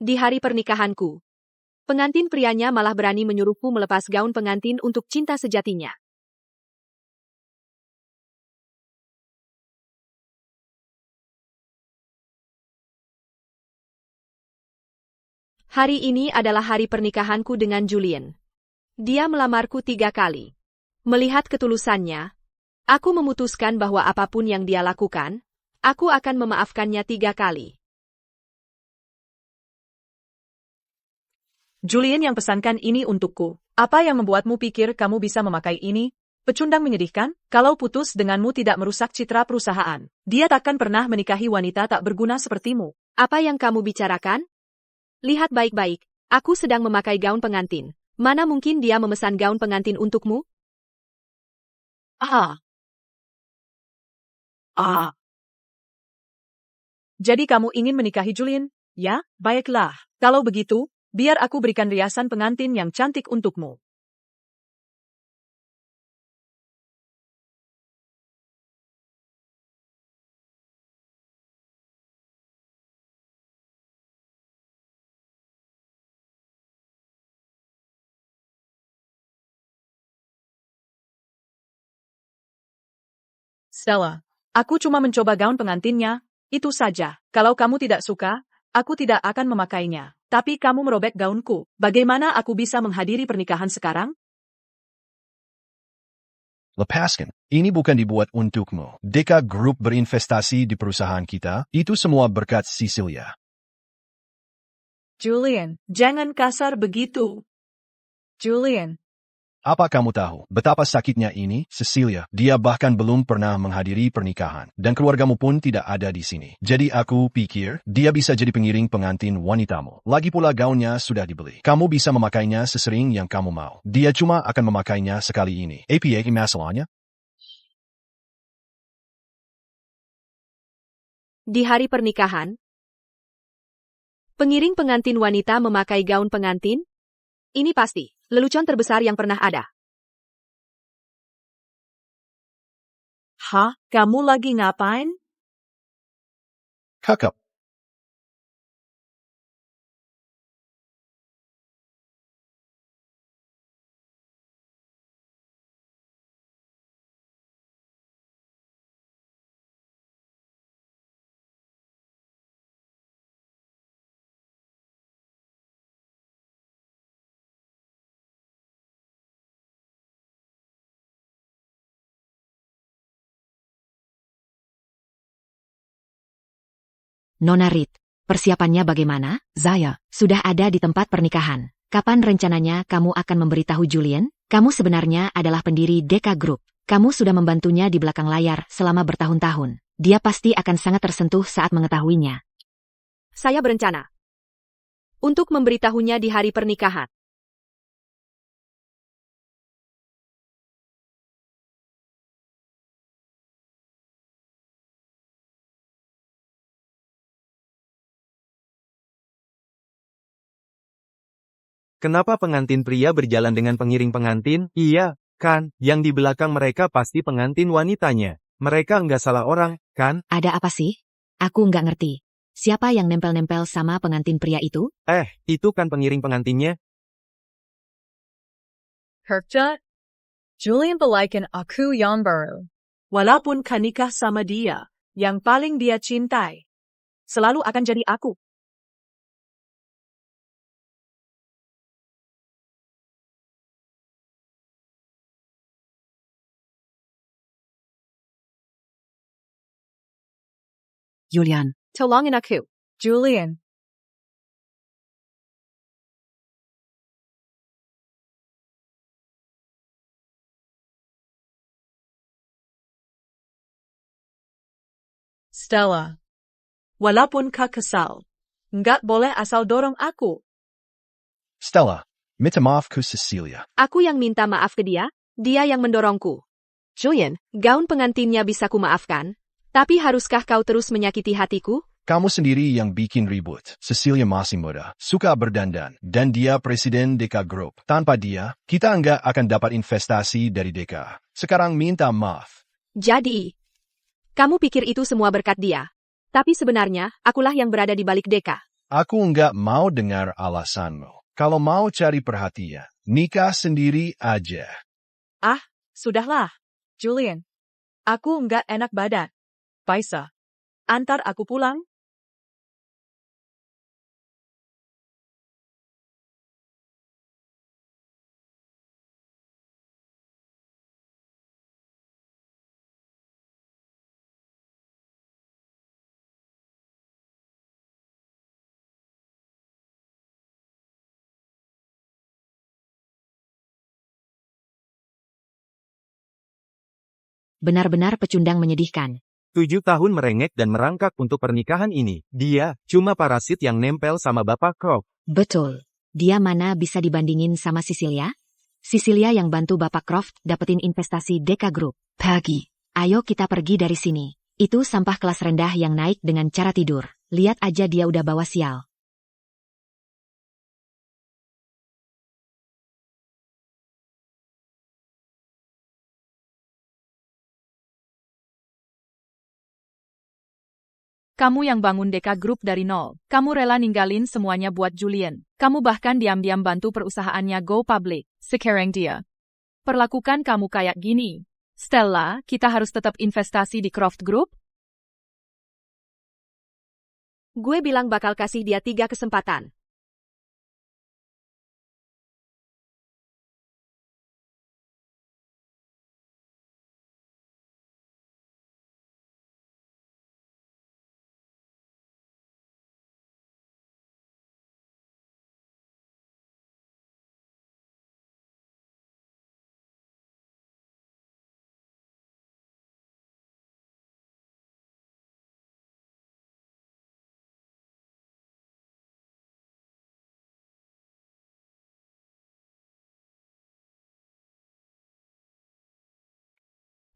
Di hari pernikahanku, pengantin prianya malah berani menyuruhku melepas gaun pengantin untuk cinta sejatinya. Hari ini adalah hari pernikahanku dengan Julian. Dia melamarku 3 kali. Melihat ketulusannya, aku memutuskan bahwa apapun yang dia lakukan, aku akan memaafkannya 3 kali. Julian yang pesankan ini untukku. Apa yang membuatmu pikir kamu bisa memakai ini? Pecundang menyedihkan, kalau putus denganmu tidak merusak citra perusahaan. Dia takkan pernah menikahi wanita tak berguna sepertimu. Apa yang kamu bicarakan? Lihat baik-baik, aku sedang memakai gaun pengantin. Mana mungkin dia memesan gaun pengantin untukmu? Jadi kamu ingin menikahi Julian? Ya, baiklah. Kalau begitu, biar aku berikan riasan pengantin yang cantik untukmu. Stella, aku cuma mencoba gaun pengantinnya, itu saja. Kalau kamu tidak suka, aku tidak akan memakainya. Tapi kamu merobek gaunku. Bagaimana aku bisa menghadiri pernikahan sekarang? Lepaskan. Ini bukan dibuat untukmu. Deka Group berinvestasi di perusahaan kita, itu semua berkat Cecilia. Julian, jangan kasar begitu. Julian. Apa kamu tahu betapa sakitnya ini, Cecilia? Dia bahkan belum pernah menghadiri pernikahan, dan keluargamu pun tidak ada di sini. Jadi aku pikir, dia bisa jadi pengiring pengantin wanitamu. Lagi pula gaunnya sudah dibeli. Kamu bisa memakainya sesering yang kamu mau. Dia cuma akan memakainya sekali ini. Apa masalahnya? Di hari pernikahan, pengiring pengantin wanita memakai gaun pengantin? Ini pasti lelucon terbesar yang pernah ada. Hah? Kamu lagi ngapain? Kakak. Nona Rit, persiapannya bagaimana? Zaya, sudah ada di tempat pernikahan. Kapan rencananya kamu akan memberitahu Julian? Kamu sebenarnya adalah pendiri Deka Group. Kamu sudah membantunya di belakang layar selama bertahun-tahun. Dia pasti akan sangat tersentuh saat mengetahuinya. Saya berencana untuk memberitahunya di hari pernikahan. Kenapa pengantin pria berjalan dengan pengiring pengantin? Iya, kan, yang di belakang mereka pasti pengantin wanitanya. Mereka nggak salah orang, kan? Ada apa sih? Aku nggak ngerti. Siapa yang nempel-nempel sama pengantin pria itu? Itu kan pengiring pengantinnya. Kerja? Julian balikan aku yang baru. Walaupun kan nikah sama dia, yang paling dia cintai selalu akan jadi aku. Julian. Tolongin aku. Julian. Stella. Walaupun kau kesal, nggak boleh asal dorong aku. Stella, minta maaf ke Cecilia. Aku yang minta maaf ke dia yang mendorongku. Julian, gaun pengantinnya bisa kumaafkan, tapi haruskah kau terus menyakiti hatiku? Kamu sendiri yang bikin ribut. Cecilia masih muda, suka berdandan, dan dia presiden Deka Group. Tanpa dia, kita nggak akan dapat investasi dari Deka. Sekarang minta maaf. Jadi, kamu pikir itu semua berkat dia. Tapi sebenarnya, akulah yang berada di balik Deka. Aku nggak mau dengar alasanmu. Kalau mau cari perhatian, nikah sendiri aja. Ah, sudahlah. Julian, aku nggak enak badan. Paisa, antar aku pulang. Benar-benar pecundang menyedihkan. 7 tahun merengek dan merangkak untuk pernikahan ini. Dia cuma parasit yang nempel sama Bapak Croft. Betul. Dia mana bisa dibandingin sama Cecilia? Cecilia yang bantu Bapak Croft dapetin investasi Deka Group. Pagi. Ayo kita pergi dari sini. Itu sampah kelas rendah yang naik dengan cara tidur. Lihat aja dia udah bawa sial. Kamu yang bangun Deka Group dari nol. Kamu rela ninggalin semuanya buat Julian. Kamu bahkan diam-diam bantu perusahaannya go public. Sekarang dia perlakukan kamu kayak gini. Stella, kita harus tetap investasi di Croft Group? Gue bilang bakal kasih dia 3 kesempatan.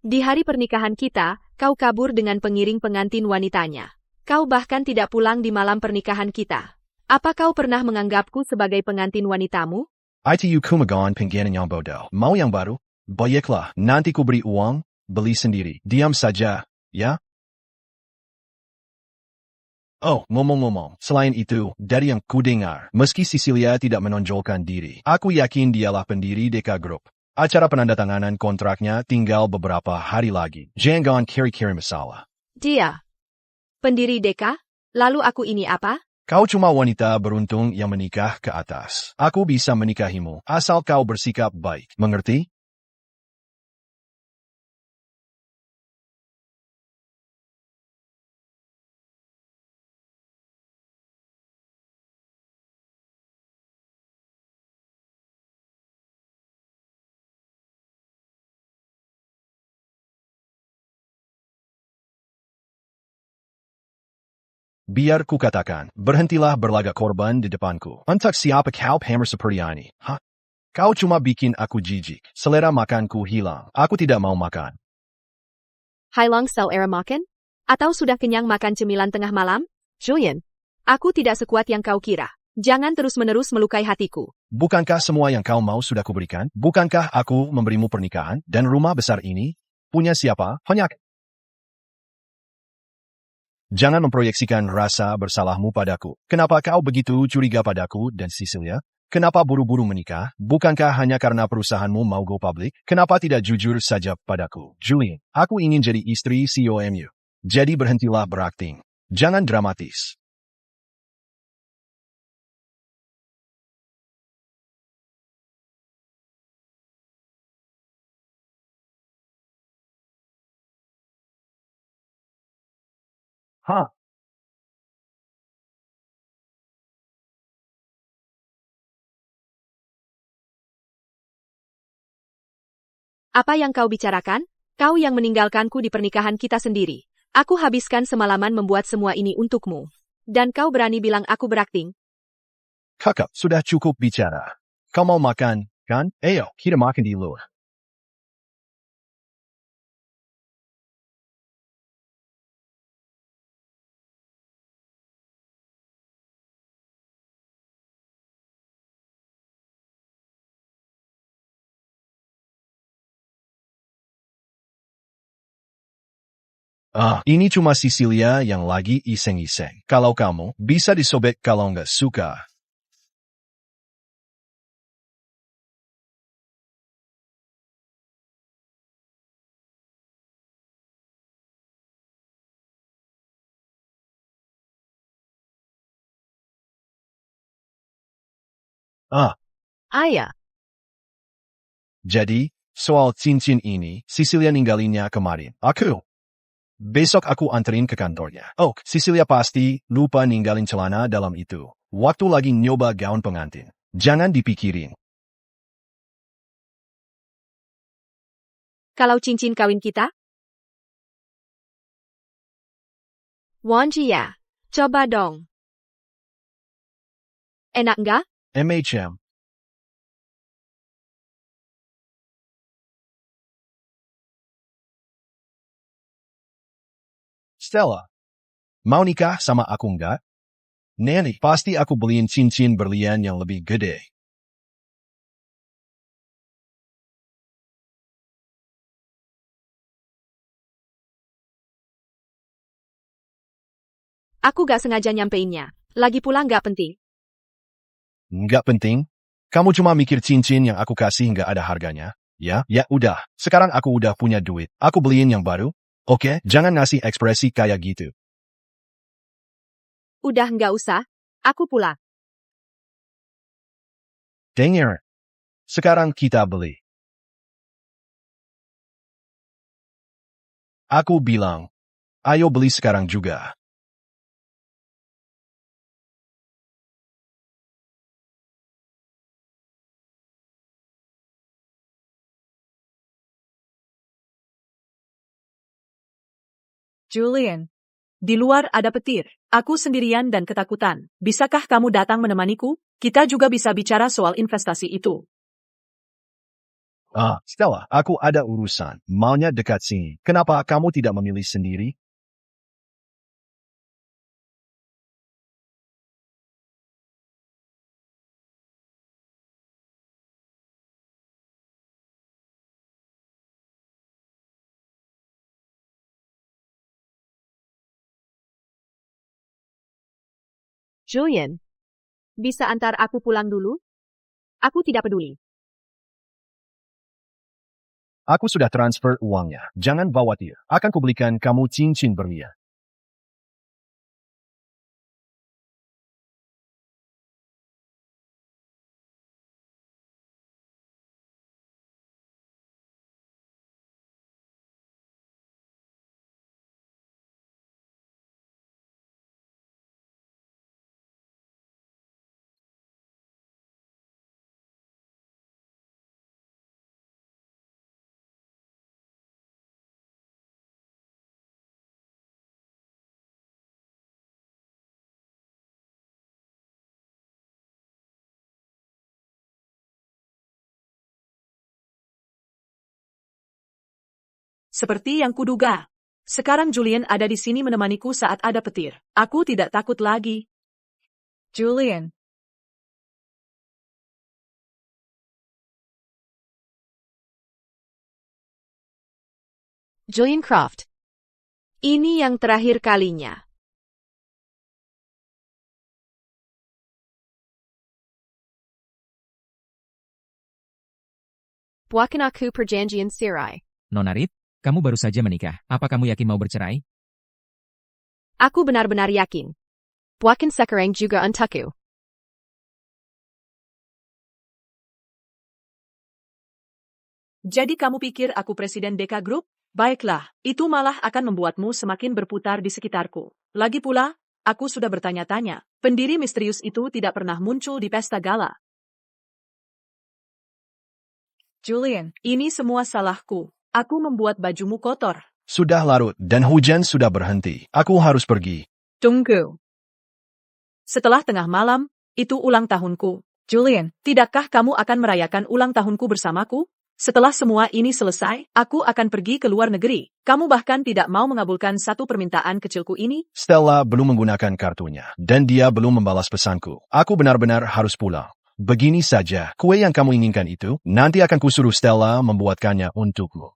Di hari pernikahan kita, kau kabur dengan pengiring pengantin wanitanya. Kau bahkan tidak pulang di malam pernikahan kita. Apa kau pernah menganggapku sebagai pengantin wanitamu? ITU kumagon pingganan yang bodoh. Mau yang baru? Baiklah, nanti ku beri uang, beli sendiri. Diam saja, ya? Oh, ngomong-ngomong, selain itu, dari yang kudengar, meski Cecilia tidak menonjolkan diri, aku yakin dialah pendiri Deka Group. Acara penandatanganan kontraknya tinggal beberapa hari lagi. Jangan kiri-kiri masalah. Dia. Pendiri Deka? Lalu aku ini apa? Kau cuma wanita beruntung yang menikah ke atas. Aku bisa menikahimu, asal kau bersikap baik. Mengerti? Biar ku katakan, berhentilah berlagak korban di depanku. Untuk siapa kau pamer seperti ini? Hah? Kau cuma bikin aku jijik. Selera makanku hilang. Aku tidak mau makan. Hilang selera makan? Atau sudah kenyang makan cemilan tengah malam? Julian, aku tidak sekuat yang kau kira. Jangan terus-menerus melukai hatiku. Bukankah semua yang kau mau sudah kuberikan? Bukankah aku memberimu pernikahan dan rumah besar ini? Punya siapa? Honyak. Jangan memproyeksikan rasa bersalahmu padaku. Kenapa kau begitu curiga padaku dan Cecilia? Kenapa buru-buru menikah? Bukankah hanya karena perusahaanmu mau go public? Kenapa tidak jujur saja padaku? Julian, aku ingin jadi istri COMU. Jadi berhentilah berakting. Jangan dramatis. Hah? Apa yang kau bicarakan? Kau yang meninggalkanku di pernikahan kita sendiri. Aku habiskan semalaman membuat semua ini untukmu. Dan kau berani bilang aku berakting? Kakak, sudah cukup bicara. Kau mau makan, kan? Ayo, kita makan di luar. Ini cuma Cecilia yang lagi iseng-iseng. Kalau kamu, bisa disobek kalau nggak suka. Ayah, Jadi, soal cincin ini, Cecilia ninggalinnya kemarin. Besok aku anterin ke kantornya. Cecilia pasti lupa ninggalin celana dalam itu. Waktu lagi nyoba gaun pengantin. Jangan dipikirin. Kalau cincin kawin kita? Wan Jia, coba dong. Enak nggak? MHM. Stella, mau nikah sama aku nggak? Nanti pasti aku beliin cincin berlian yang lebih gede. Aku gak sengaja nyampeinnya. Lagi pula gak penting. Nggak penting. Kamu cuma mikir cincin yang aku kasih nggak ada harganya. Ya udah. Sekarang aku udah punya duit. Aku beliin yang baru. Oke, jangan ngasih ekspresi kayak gitu. Udah nggak usah. Aku pulang. Dengar. Sekarang kita beli. Aku bilang, ayo beli sekarang juga. Julian. Di luar ada petir. Aku sendirian dan ketakutan. Bisakah kamu datang menemaniku? Kita juga bisa bicara soal investasi itu. Stella, aku ada urusan. Maunya dekat sini. Kenapa kamu tidak memilih sendiri? Julian, bisa antar aku pulang dulu? Aku tidak peduli. Aku sudah transfer uangnya. Jangan khawatir. Akan kubelikan kamu cincin berlian. Seperti yang kuduga. Sekarang Julian ada di sini menemaniku saat ada petir. Aku tidak takut lagi. Julian. Julian Croft. Ini yang terakhir kalinya. Buatkan aku perjanjian cerai. Nona Rit, kamu baru saja menikah. Apa kamu yakin mau bercerai? Aku benar-benar yakin. Buatkan sekarang juga untukku. Jadi kamu pikir aku presiden Deka Group? Baiklah, itu malah akan membuatmu semakin berputar di sekitarku. Lagi pula, aku sudah bertanya-tanya. Pendiri misterius itu tidak pernah muncul di pesta gala. Julian, ini semua salahku. Aku membuat bajumu kotor. Sudah larut dan hujan sudah berhenti. Aku harus pergi. Tunggu. Setelah tengah malam, itu ulang tahunku. Julian, tidakkah kamu akan merayakan ulang tahunku bersamaku? Setelah semua ini selesai, aku akan pergi ke luar negeri. Kamu bahkan tidak mau mengabulkan satu permintaan kecilku ini? Stella belum menggunakan kartunya, dan dia belum membalas pesanku. Aku benar-benar harus pulang. Begini saja, kue yang kamu inginkan itu, nanti akan kusuruh Stella membuatkannya untukmu.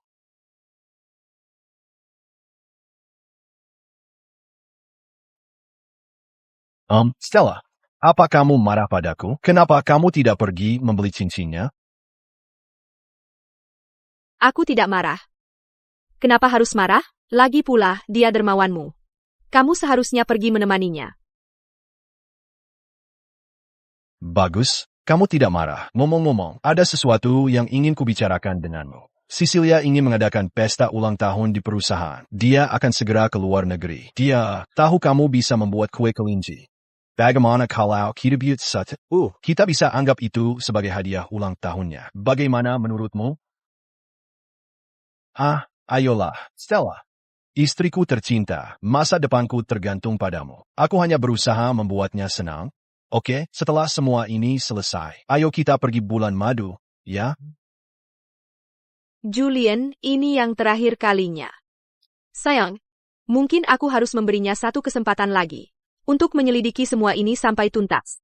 Stella, apa kamu marah padaku? Kenapa kamu tidak pergi membeli cincinnya? Aku tidak marah. Kenapa harus marah? Lagi pula, dia dermawanmu. Kamu seharusnya pergi menemaninya. Bagus, kamu tidak marah. Ngomong-ngomong, ada sesuatu yang ingin kubicarakan denganmu. Cecilia ingin mengadakan pesta ulang tahun di perusahaan. Dia akan segera ke luar negeri. Dia tahu kamu bisa membuat kue kelinci. Bagaimana kalau kita buat satu? Kita bisa anggap itu sebagai hadiah ulang tahunnya. Bagaimana menurutmu? Ayolah, Stella. Istriku tercinta, masa depanku tergantung padamu. Aku hanya berusaha membuatnya senang. Oke, setelah semua ini selesai, ayo kita pergi bulan madu, ya? Julian, ini yang terakhir kalinya. Sayang, mungkin aku harus memberinya satu kesempatan lagi untuk menyelidiki semua ini sampai tuntas.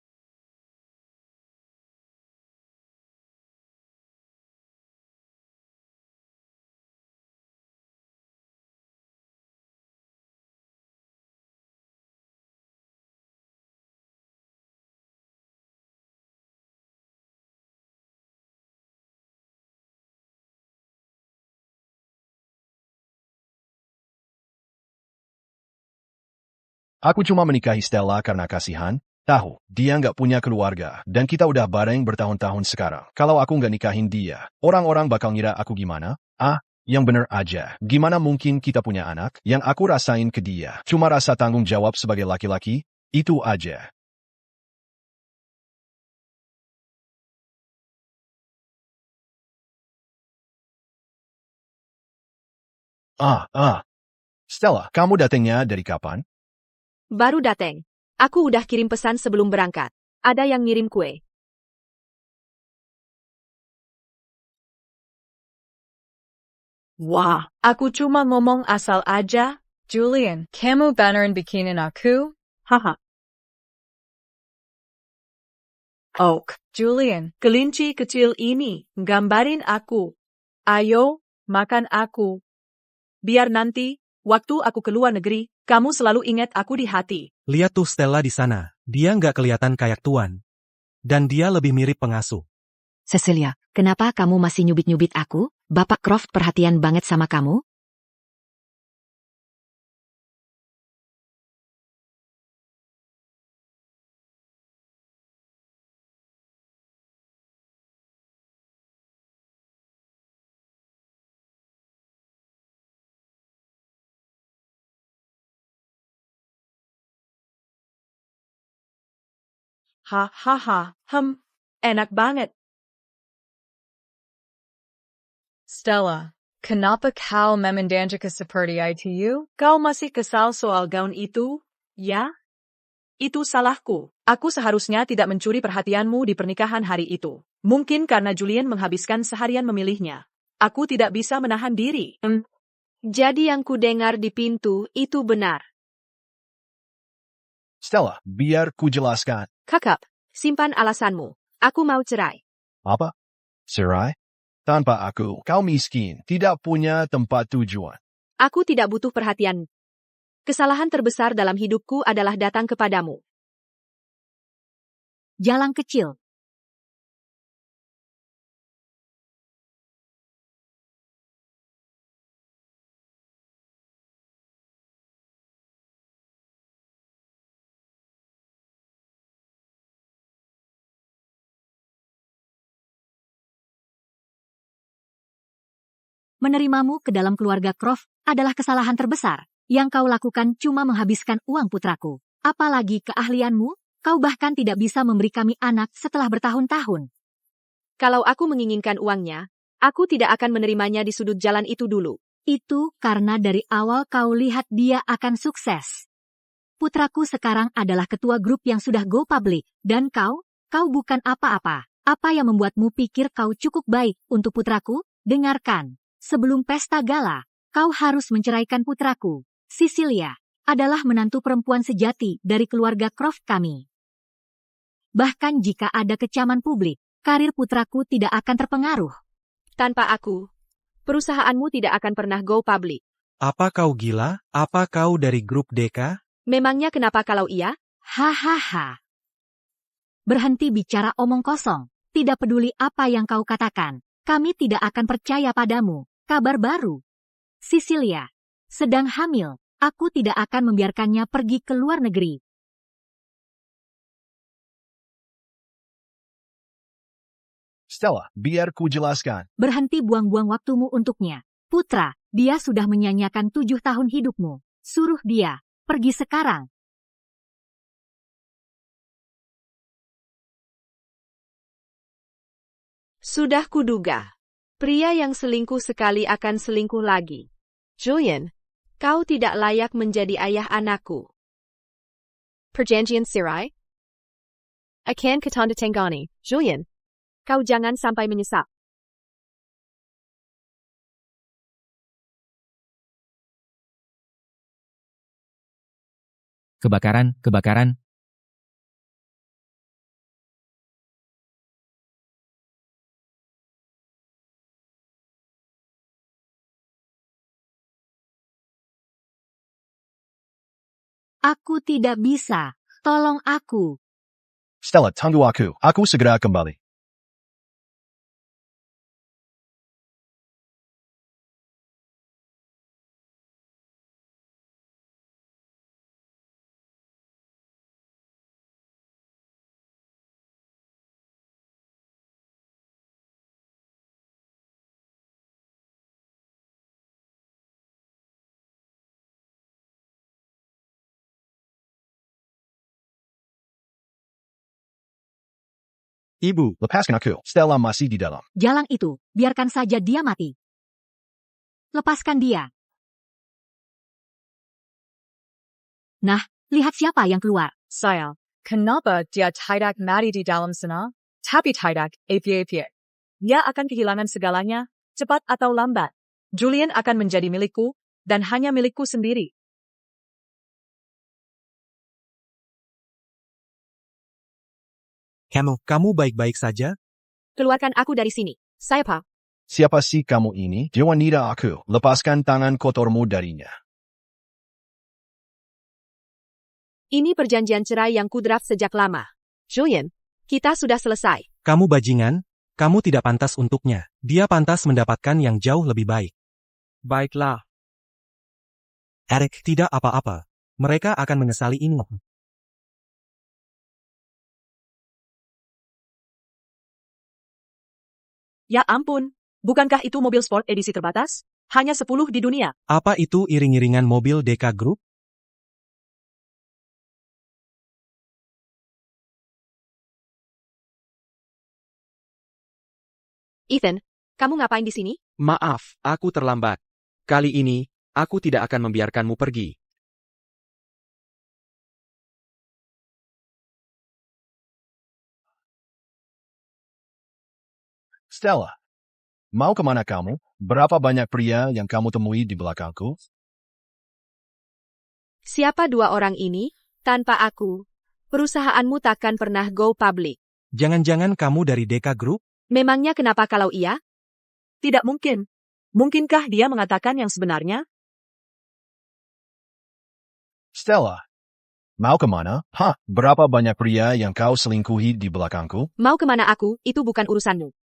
Aku cuma menikahi Stella karena kasihan. Tahu, dia nggak punya keluarga, dan kita udah bareng bertahun-tahun sekarang. Kalau aku nggak nikahin dia, orang-orang bakal ngira aku gimana? Yang bener aja. Gimana mungkin kita punya anak? Yang aku rasain ke dia cuma rasa tanggung jawab sebagai laki-laki, itu aja. Stella, kamu datangnya dari kapan? Baru dateng. Aku udah kirim pesan sebelum berangkat. Ada yang ngirim kue. Wah, aku cuma ngomong asal aja. Julian, kamu beneran bikinin aku? Haha. Julian, kelinci kecil ini, gambarin aku. Ayo, makan aku. Biar nanti, waktu aku keluar negeri, kamu selalu ingat aku di hati. Lihat tuh Stella di sana. Dia nggak kelihatan kayak tuan. Dan dia lebih mirip pengasuh. Cecilia, kenapa kamu masih nyubit-nyubit aku? Bapak Croft perhatian banget sama kamu? Hahaha, enak banget. Stella, kenapa kau memendanjakan seperti itu? Kau masih kesal soal gaun itu? Ya? Itu salahku. Aku seharusnya tidak mencuri perhatianmu di pernikahan hari itu. Mungkin karena Julian menghabiskan seharian memilihnya. Aku tidak bisa menahan diri. Jadi yang kudengar di pintu itu benar. Stella, biar ku jelaskan. Kakak, simpan alasanmu. Aku mau cerai. Apa? Cerai? Tanpa aku, kau miskin, tidak punya tempat tujuan. Aku tidak butuh perhatian. Kesalahan terbesar dalam hidupku adalah datang kepadamu. Jalan kecil. Menerimamu ke dalam keluarga Croft adalah kesalahan terbesar. Yang kau lakukan cuma menghabiskan uang putraku. Apalagi keahlianmu, kau bahkan tidak bisa memberi kami anak setelah bertahun-tahun. Kalau aku menginginkan uangnya, aku tidak akan menerimanya di sudut jalan itu dulu. Itu karena dari awal kau lihat dia akan sukses. Putraku sekarang adalah ketua grup yang sudah go public, dan kau bukan apa-apa. Apa yang membuatmu pikir kau cukup baik untuk putraku? Dengarkan. Sebelum pesta gala, kau harus menceraikan putraku. Cecilia adalah menantu perempuan sejati dari keluarga Croft kami. Bahkan jika ada kecaman publik, karir putraku tidak akan terpengaruh. Tanpa aku, perusahaanmu tidak akan pernah go public. Apa kau gila? Apa kau dari grup Deka? Memangnya kenapa kalau iya? Hahaha. Berhenti bicara omong kosong. Tidak peduli apa yang kau katakan. Kami tidak akan percaya padamu. Kabar baru. Cecilia sedang hamil. Aku tidak akan membiarkannya pergi ke luar negeri. Stella, biar ku jelaskan. Berhenti buang-buang waktumu untuknya. Putra, dia sudah menyanyiakan 7 tahun hidupmu. Suruh dia pergi sekarang. Sudah kuduga. Pria yang selingkuh sekali akan selingkuh lagi. Julian, kau tidak layak menjadi ayah anakku. Perjanjian Sirai? Akan ketanda tenggani, Julian. Kau jangan sampai menyesal. Kebakaran, kebakaran. Aku tidak bisa. Tolong aku. Stella, tunggu aku. Aku segera kembali. Ibu, Lepaskan aku. Stella masih di dalam. Jalang itu, biarkan saja dia mati. Lepaskan dia. Nah, lihat siapa yang keluar. Saya, kenapa dia tidak mati di dalam sana? Tapi tidak, apie-apie. Dia akan kehilangan segalanya, cepat atau lambat. Julian akan menjadi milikku, dan hanya milikku sendiri. kamu baik-baik saja? Keluarkan aku dari sini. Siapa? Siapa sih kamu ini? Dia wanita aku. Lepaskan tangan kotormu darinya. Ini perjanjian cerai yang kudraft sejak lama. Julian, kita sudah selesai. Kamu bajingan, kamu tidak pantas untuknya. Dia pantas mendapatkan yang jauh lebih baik. Baiklah. Eric, tidak apa-apa. Mereka akan menyesali ini. Ya ampun, bukankah itu mobil sport edisi terbatas? Hanya 10 di dunia. Apa itu iring-iringan mobil Deka Group? Ethan, kamu ngapain di sini? Maaf, aku terlambat. Kali ini, aku tidak akan membiarkanmu pergi. Stella, mau kemana kamu? Berapa banyak pria yang kamu temui di belakangku? Siapa dua orang ini? Tanpa aku, perusahaanmu takkan pernah go public. Jangan-jangan kamu dari Deka Group? Memangnya kenapa kalau iya? Tidak mungkin. Mungkinkah dia mengatakan yang sebenarnya? Stella, mau kemana? Hah, berapa banyak pria yang kau selingkuhi di belakangku? Mau kemana aku, itu bukan urusanmu.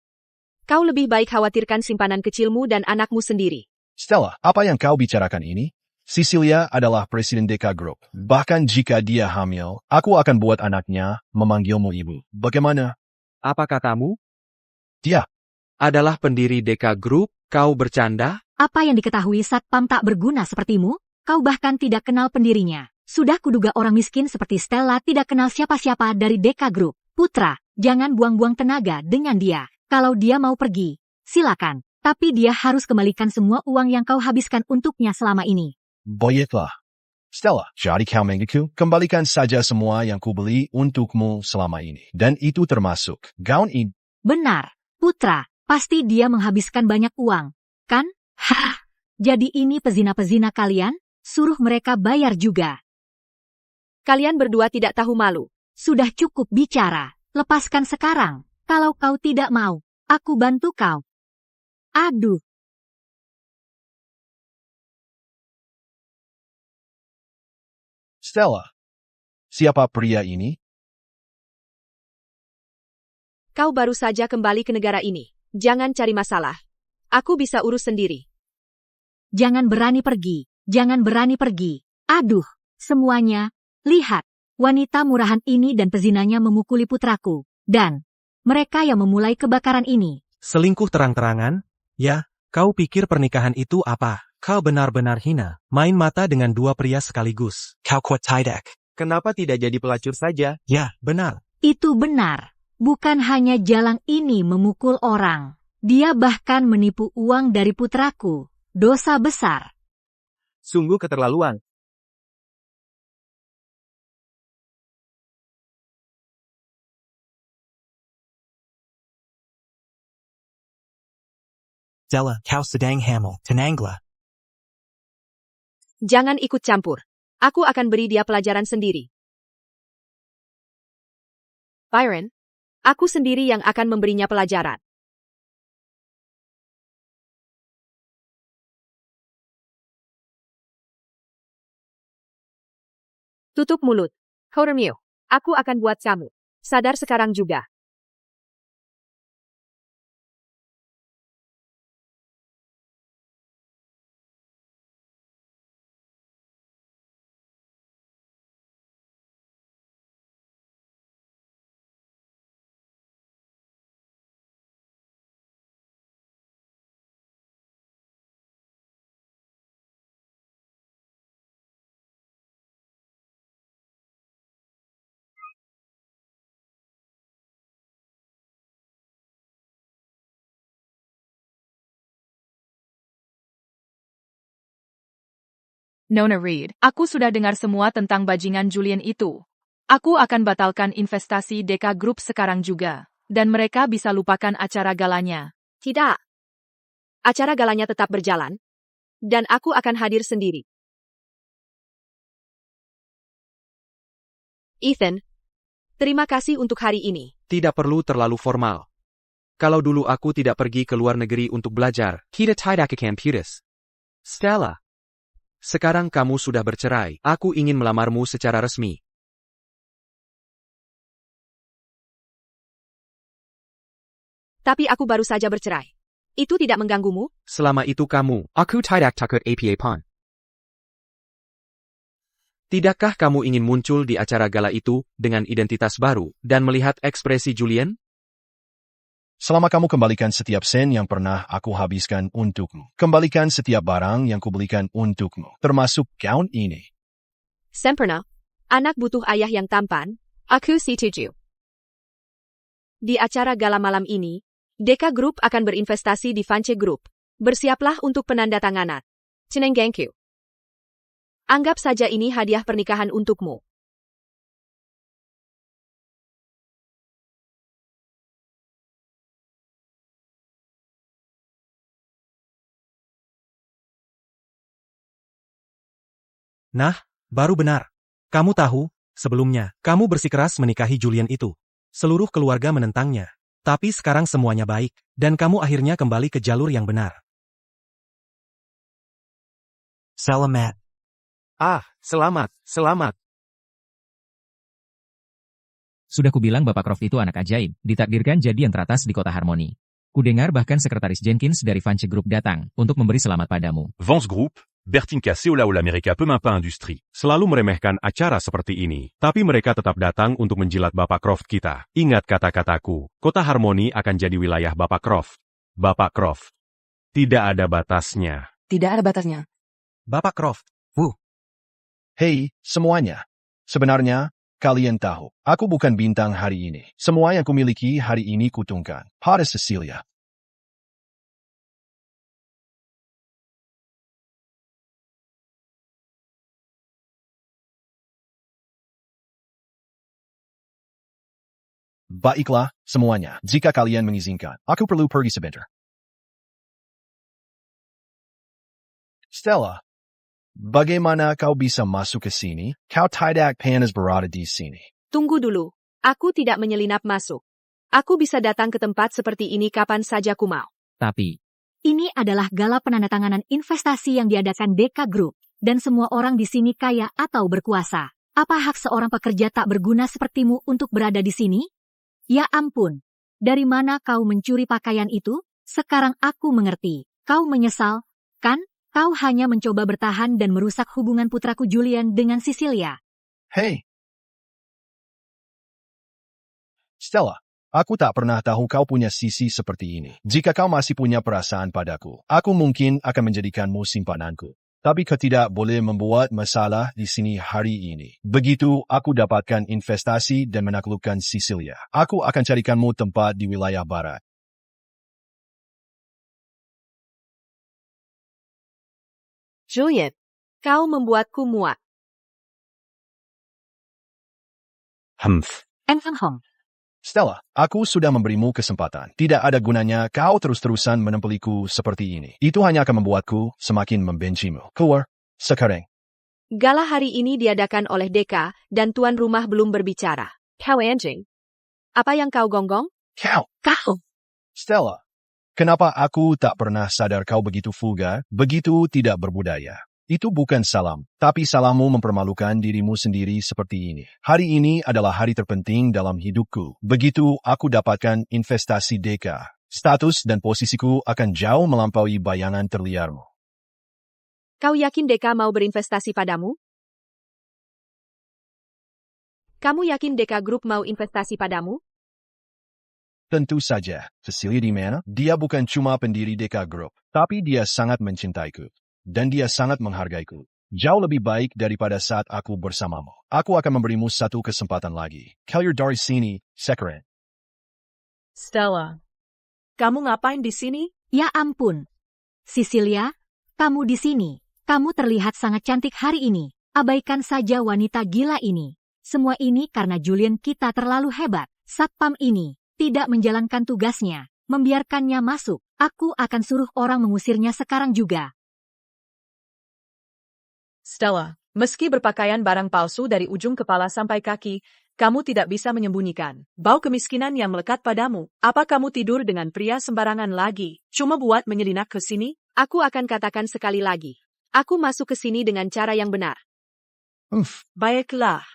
Kau lebih baik khawatirkan simpanan kecilmu dan anakmu sendiri. Stella, apa yang kau bicarakan ini? Cecilia adalah presiden Deka Group. Bahkan jika dia hamil, aku akan buat anaknya memanggilmu ibu. Bagaimana? Apa katamu? Dia Adalah pendiri Deka Group, kau bercanda? Apa yang diketahui satpam tak berguna sepertimu? Kau bahkan tidak kenal pendirinya. Sudah kuduga orang miskin seperti Stella tidak kenal siapa-siapa dari Deka Group. Putra, jangan buang-buang tenaga dengan dia. Kalau dia mau pergi, silakan. Tapi dia harus kembalikan semua uang yang kau habiskan untuknya selama ini. Baiklah. Stella, jadi kau mengaku, kembalikan saja semua yang kubeli untukmu selama ini. Dan itu termasuk gaun ini. Benar, Putra. Pasti dia menghabiskan banyak uang, kan? Hah, jadi ini pezina-pezina kalian? Suruh mereka bayar juga. Kalian berdua tidak tahu malu. Sudah cukup bicara. Lepaskan sekarang. Kalau kau tidak mau, aku bantu kau. Aduh. siapa pria ini? Kau baru saja kembali ke negara ini. Jangan cari masalah. Aku bisa urus sendiri. Jangan berani pergi. Jangan berani pergi. Aduh, semuanya. Lihat, wanita murahan ini dan pezinanya memukuli putraku. Dan mereka yang memulai kebakaran ini. Selingkuh terang-terangan? Ya, kau pikir pernikahan itu apa? Kau benar-benar hina. Main mata dengan dua pria sekaligus. Kau kuat tidak? Kenapa tidak jadi pelacur saja? Ya, benar. Itu benar. Bukan hanya Jalang ini memukul orang. Dia bahkan menipu uang dari putraku. Dosa besar. Sungguh keterlaluan. Della, kau sedang hamil. Tenanglah. Jangan ikut campur. Aku akan beri dia pelajaran sendiri. Byron, aku sendiri yang akan memberinya pelajaran. Tutup mulut. Hormio, aku akan buat kamu sadar sekarang juga. Nona Reed, aku sudah dengar semua tentang bajingan Julian itu. Aku akan batalkan investasi Deka Group sekarang juga. Dan mereka bisa lupakan acara galanya. Tidak. Acara galanya tetap berjalan. Dan aku akan hadir sendiri. Ethan, terima kasih untuk hari ini. Tidak perlu terlalu formal. Kalau dulu aku tidak pergi ke luar negeri untuk belajar, kita tidak akan putus. Stella, sekarang kamu sudah bercerai. Aku ingin melamarmu secara resmi. Tapi aku baru saja bercerai. Itu tidak mengganggumu? Selama itu aku tidak takut apa-apa. Tidakkah kamu ingin muncul di acara gala itu dengan identitas baru dan melihat ekspresi Julian? Selama kamu kembalikan setiap sen yang pernah aku habiskan untukmu. Kembalikan setiap barang yang kubelikan untukmu. Termasuk gaun ini. Sempurna. Anak butuh ayah yang tampan. Aku setuju. Di acara gala malam ini, Deka Group akan berinvestasi di Vance Group. Bersiaplah untuk penandatanganan. Thank you. Anggap saja ini hadiah pernikahan untukmu. Nah, baru benar. Kamu tahu, sebelumnya, kamu bersikeras menikahi Julian itu. Seluruh keluarga menentangnya. Tapi sekarang semuanya baik, dan kamu akhirnya kembali ke jalur yang benar. Selamat. Selamat. Sudah kubilang Bapak Croft itu anak ajaib, ditakdirkan jadi yang teratas di kota Harmoni. Kudengar bahkan sekretaris Jenkins dari Vance Group datang untuk memberi selamat padamu. Vance Group, Bertinka Seolah-olah Amerika Pemampa Industri, selalu meremehkan acara seperti ini. Tapi mereka tetap datang untuk menjilat Bapak Croft kita. Ingat kata-kataku, kota Harmoni akan jadi wilayah Bapak Croft. Bapak Croft. Tidak ada batasnya. Tidak ada batasnya. Bapak Croft. Hei, semuanya. Sebenarnya, kalian tahu, aku bukan bintang hari ini. Semua yang kumiliki hari ini kutungkan pada Cecilia. Baiklah, semuanya. Jika kalian mengizinkan, aku perlu pergi sebentar. Stella, bagaimana kau bisa masuk ke sini? Kau tidak panas berada di sini. Tunggu dulu. Aku tidak menyelinap masuk. Aku bisa datang ke tempat seperti ini kapan saja ku mau. Tapi, Ini adalah gala penandatanganan investasi yang diadakan Deka Group. Dan semua orang di sini kaya atau berkuasa. Apa hak seorang pekerja tak berguna sepertimu untuk berada di sini? Ya ampun, dari mana kau mencuri pakaian itu? Sekarang aku mengerti. Kau menyesal, kan? Kau hanya mencoba bertahan dan merusak hubungan putraku Julian dengan Cecilia. Hei! Stella, aku tak pernah tahu kau punya sisi seperti ini. Jika kau masih punya perasaan padaku, aku mungkin akan menjadikanmu simpananku. Tapi kau tidak boleh membuat masalah di sini hari ini. Begitu aku dapatkan investasi dan menaklukkan Cecilia, aku akan carikanmu tempat di wilayah barat. Julian, kau membuatku muak. Humph. Hong. Stella, aku sudah memberimu kesempatan. Tidak ada gunanya kau terus-terusan menempeliku seperti ini. Itu hanya akan membuatku semakin membencimu. Keluar, sekarang. Gala hari ini diadakan oleh Deka, dan tuan rumah belum berbicara. Kau anjing. Apa yang kau gonggong? Kau, Kau. Stella, kenapa aku tak pernah sadar kau begitu vulgar, begitu tidak berbudaya? Itu bukan salam, tapi salahmu mempermalukan dirimu sendiri seperti ini. Hari ini adalah hari terpenting dalam hidupku. Begitu aku dapatkan investasi Deka, status dan posisiku akan jauh melampaui bayangan terliarmu. Kau yakin Deka mau berinvestasi padamu? Kamu yakin Deka Group mau investasi padamu? Tentu saja, Cecilia di mana? Dia bukan cuma pendiri Deka Group, tapi dia sangat mencintaiku. Dan dia sangat menghargaiku. Jauh lebih baik daripada saat aku bersamamu. Aku akan memberimu satu kesempatan lagi. Keluar dari sini, sekarang. Stella, kamu ngapain di sini? Ya ampun. Cecilia, kamu di sini. Kamu terlihat sangat cantik hari ini. Abaikan saja wanita gila ini. Semua ini karena Julian kita terlalu hebat. Satpam ini tidak menjalankan tugasnya. Membiarkannya masuk. Aku akan suruh orang mengusirnya sekarang juga. Stella, meski berpakaian barang palsu dari ujung kepala sampai kaki, kamu tidak bisa menyembunyikan bau kemiskinan yang melekat padamu. Apa kamu tidur dengan pria sembarangan lagi, cuma buat menyelinap ke sini? Aku akan katakan sekali lagi. Aku masuk ke sini dengan cara yang benar. Baiklah.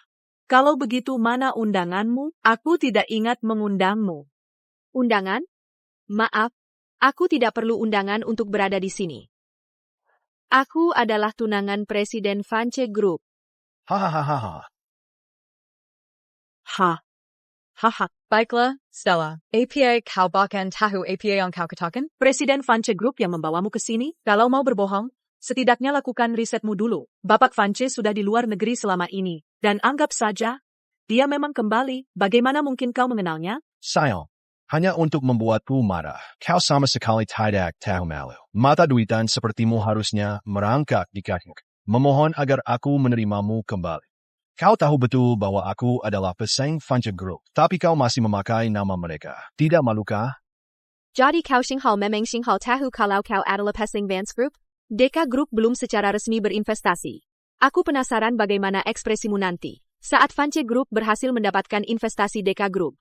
Kalau begitu mana undanganmu? Aku tidak ingat mengundangmu. Undangan? Maaf, aku tidak perlu undangan untuk berada di sini. Aku adalah tunangan Presiden Vance Group. Hahaha. Haha. Baiklah, Stella. APA kau bahkan tahu APA yang kau katakan? Presiden Vance Group yang membawamu ke sini? Kalau mau berbohong, setidaknya lakukan risetmu dulu. Bapak Vance sudah di luar negeri selama ini. Dan anggap saja, dia memang kembali. Bagaimana mungkin kau mengenalnya? Sayang, hanya untuk membuatku marah. Kau sama sekali tidak tahu malu. Mata duitan sepertimu harusnya merangkak di kaki. Memohon agar aku menerimamu kembali. Kau tahu betul bahwa aku adalah pesaing Vance Group, tapi kau masih memakai nama mereka. Tidak malukah? Jadi kau Xinghal memang Xinghal tahu kalau kau adalah pesaing Vance Group? Deka Group belum secara resmi berinvestasi. Aku penasaran bagaimana ekspresimu nanti saat Vance Group berhasil mendapatkan investasi Deka Group.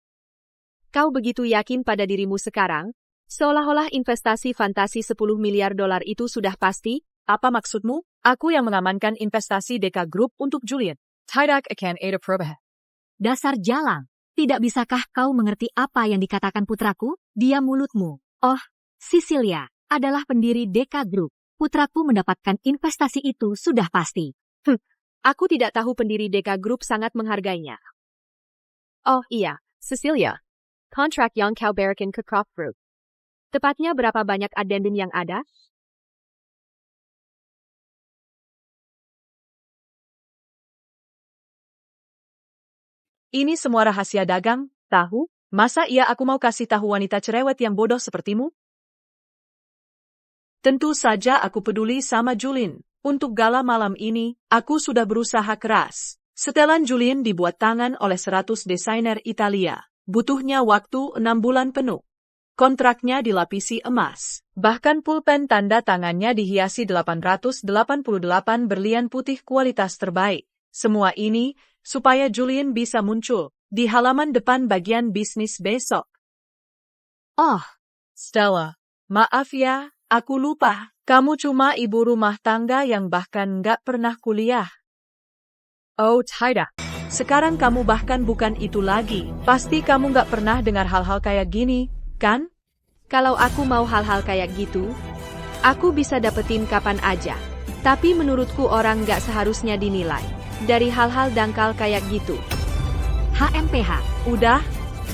Kau begitu yakin pada dirimu sekarang? Seolah-olah investasi fantasi 10 miliar dolar itu sudah pasti? Apa maksudmu? Aku yang mengamankan investasi Deka Group untuk Julian. Tidak akan ada perubahan. Dasar jalang. Tidak bisakah kau mengerti apa yang dikatakan putraku? Dia mulutmu. Oh, Cecilia adalah pendiri Deka Group. Putraku mendapatkan investasi itu sudah pasti. Aku tidak tahu pendiri Deka Group sangat menghargainya. Oh iya, Cecilia. Kontrak yang kau berikan ke Croft Group. Tepatnya berapa banyak addendum yang ada? Ini semua rahasia dagang, tahu? Masa iya aku mau kasih tahu wanita cerewet yang bodoh sepertimu? Tentu saja aku peduli sama Julian. Untuk gala malam ini, aku sudah berusaha keras. Setelan Julian dibuat tangan oleh 100 desainer Italia. Butuhnya waktu 6 bulan penuh. Kontraknya dilapisi emas. Bahkan pulpen tanda tangannya dihiasi 888 berlian putih kualitas terbaik. Semua ini supaya Julian bisa muncul di halaman depan bagian bisnis besok. Oh, Stella, maaf ya, aku lupa. Kamu cuma ibu rumah tangga yang bahkan nggak pernah kuliah. Oh, tidak. Sekarang kamu bahkan bukan itu lagi. Pasti kamu nggak pernah dengar hal-hal kayak gini, kan? Kalau aku mau hal-hal kayak gitu, aku bisa dapetin kapan aja. Tapi menurutku orang nggak seharusnya dinilai dari hal-hal dangkal kayak gitu. HMPH. Udah,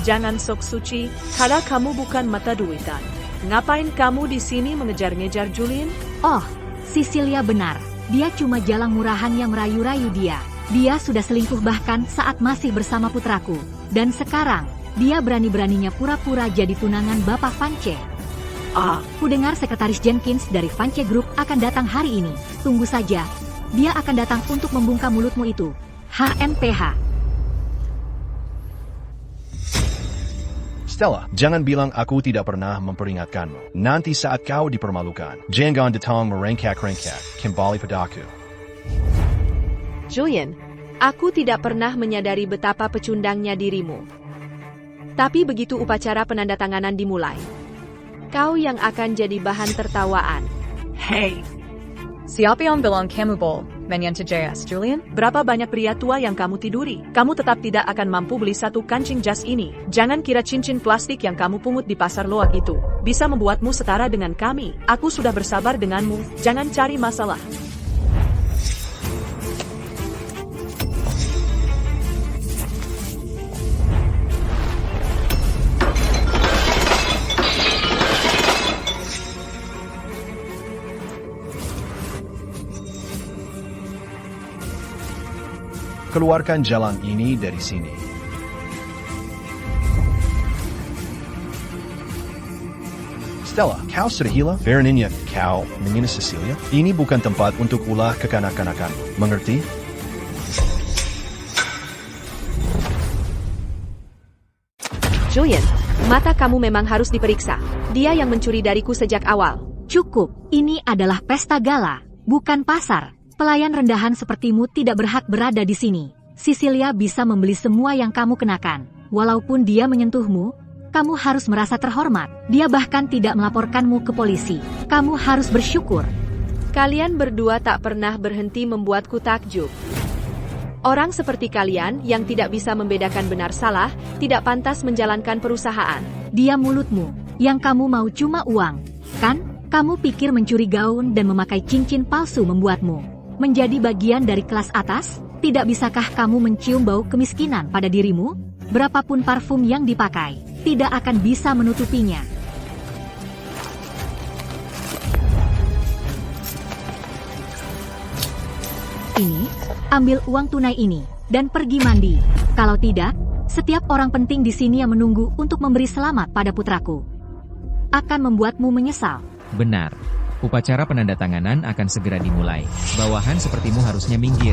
jangan sok suci, karena kamu bukan mata duitan. Ngapain kamu di sini mengejar-ngejar Julian? Oh, Cecilia benar. Dia cuma jalang murahan yang merayu-rayu dia. Dia sudah selingkuh bahkan saat masih bersama putraku. Dan sekarang, dia berani-beraninya pura-pura jadi tunangan Bapak Vance. Ku dengar sekretaris Jenkins dari Vance Group akan datang hari ini. Tunggu saja, dia akan datang untuk membungkam mulutmu itu. HMPH. Stella, jangan bilang aku tidak pernah memperingatkanmu. Nanti saat kau dipermalukan, jangan datang merengkak-rengkak kembali padaku. Julian, aku tidak pernah menyadari betapa pecundangnya dirimu. Tapi begitu upacara penandatanganan dimulai, kau yang akan jadi bahan tertawaan. Hey, siapa yang bilang kamu bol? Menyentuh JS, Julian? Berapa banyak pria tua yang kamu tiduri? Kamu tetap tidak akan mampu beli satu kancing jas ini. Jangan kira cincin plastik yang kamu pungut di pasar loak itu bisa membuatmu setara dengan kami. Aku sudah bersabar denganmu, jangan cari masalah. Keluarkan jalan ini dari sini. Stella, kau sudah hilang? Beraninya kau menghina Cecilia? Ini bukan tempat untuk ulah kekanak-kanakanmu. Mengerti? Julian, mata kamu memang harus diperiksa. Dia yang mencuri dariku sejak awal. Cukup, ini adalah pesta gala, bukan pasar. Pelayan rendahan sepertimu tidak berhak berada di sini. Cecilia bisa membeli semua yang kamu kenakan. Walaupun dia menyentuhmu, kamu harus merasa terhormat. Dia bahkan tidak melaporkanmu ke polisi. Kamu harus bersyukur. Kalian berdua tak pernah berhenti membuatku takjub. Orang seperti kalian yang tidak bisa membedakan benar salah, tidak pantas menjalankan perusahaan. Dia mulutmu, yang kamu mau cuma uang, kan? Kamu pikir mencuri gaun dan memakai cincin palsu membuatmu menjadi bagian dari kelas atas? Tidak bisakah kamu mencium bau kemiskinan pada dirimu? Berapapun parfum yang dipakai, tidak akan bisa menutupinya. Ini, ambil uang tunai ini, dan pergi mandi. Kalau tidak, setiap orang penting di sini yang menunggu untuk memberi selamat pada putraku akan membuatmu menyesal. Benar. Upacara penandatanganan akan segera dimulai. Bawahan sepertimu harusnya minggir.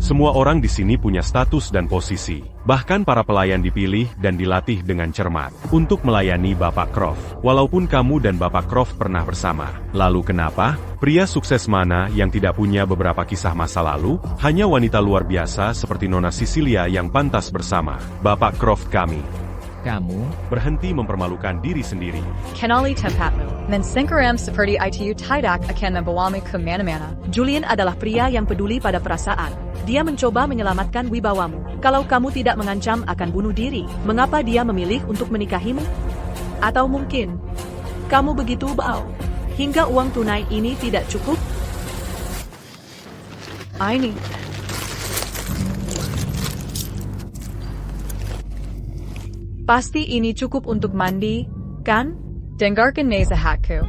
Semua orang di sini punya status dan posisi. Bahkan para pelayan dipilih dan dilatih dengan cermat untuk melayani Bapak Croft. Walaupun kamu dan Bapak Croft pernah bersama. Lalu kenapa? Pria sukses mana yang tidak punya beberapa kisah masa lalu? Hanya wanita luar biasa seperti Nona Cecilia yang pantas bersama Bapak Croft kami. Kamu Berhenti mempermalukan diri sendiri. Kenali tempatmu. Mensengkeram seperti itu tidak akan membawamu ke mana-mana. Julian adalah pria yang peduli pada perasaan. Dia mencoba menyelamatkan wibawamu. Kalau kamu tidak mengancam akan bunuh diri, mengapa dia memilih untuk menikahimu? Atau mungkin, kamu begitu bau, hingga uang tunai ini tidak cukup? Ini. Pasti ini cukup untuk mandi, kan? Dengarkan nasihatku.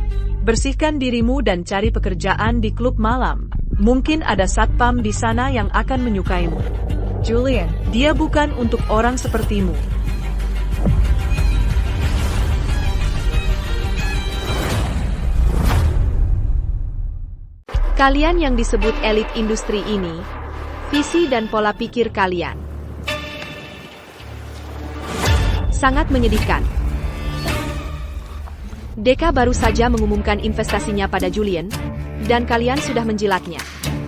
Bersihkan dirimu dan cari pekerjaan di klub malam. Mungkin ada satpam di sana yang akan menyukaimu. Julian, dia bukan untuk orang sepertimu. Kalian yang disebut elit industri ini, visi dan pola pikir kalian sangat menyedihkan. Deka baru saja mengumumkan investasinya pada Julian, dan kalian sudah menjilatnya.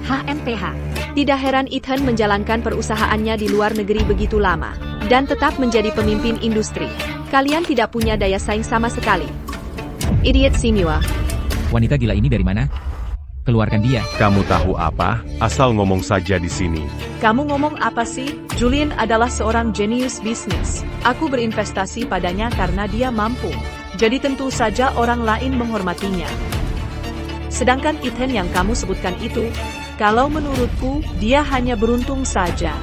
HMPH. Tidak heran Ethan menjalankan perusahaannya di luar negeri begitu lama, dan tetap menjadi pemimpin industri. Kalian tidak punya daya saing sama sekali. Idiot Simua. wanita gila ini dari mana? keluarkan dia. Kamu tahu apa? Asal ngomong saja di sini. Kamu ngomong apa sih? Julian adalah seorang jenius bisnis. Aku berinvestasi padanya karena dia mampu. Jadi tentu saja orang lain menghormatinya. Sedangkan Ethan yang kamu sebutkan itu, kalau menurutku, dia hanya beruntung saja.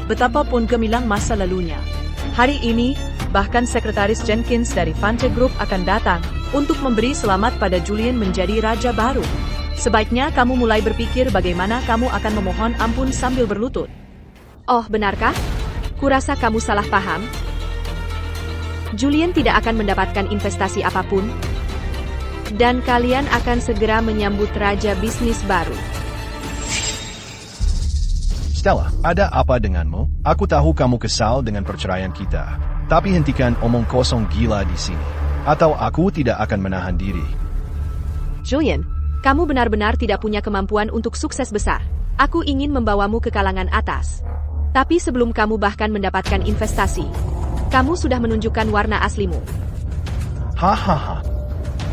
Betapapun gemilang masa lalunya. Hari ini, bahkan Sekretaris Jenkins dari Fante Group akan datang untuk memberi selamat pada Julian menjadi raja baru. Sebaiknya kamu mulai berpikir bagaimana kamu akan memohon ampun sambil berlutut. Oh, benarkah? Kurasa kamu salah paham. Julian tidak akan mendapatkan investasi apapun. Dan kalian akan segera menyambut raja bisnis baru. Stella, ada apa denganmu? Aku tahu kamu kesal dengan perceraian kita. Tapi hentikan omong kosong gila di sini. Atau aku tidak akan menahan diri. Julian, kamu benar-benar tidak punya kemampuan untuk sukses besar. Aku ingin membawamu ke kalangan atas. Tapi sebelum kamu bahkan mendapatkan investasi, kamu sudah menunjukkan warna aslimu. Hahaha.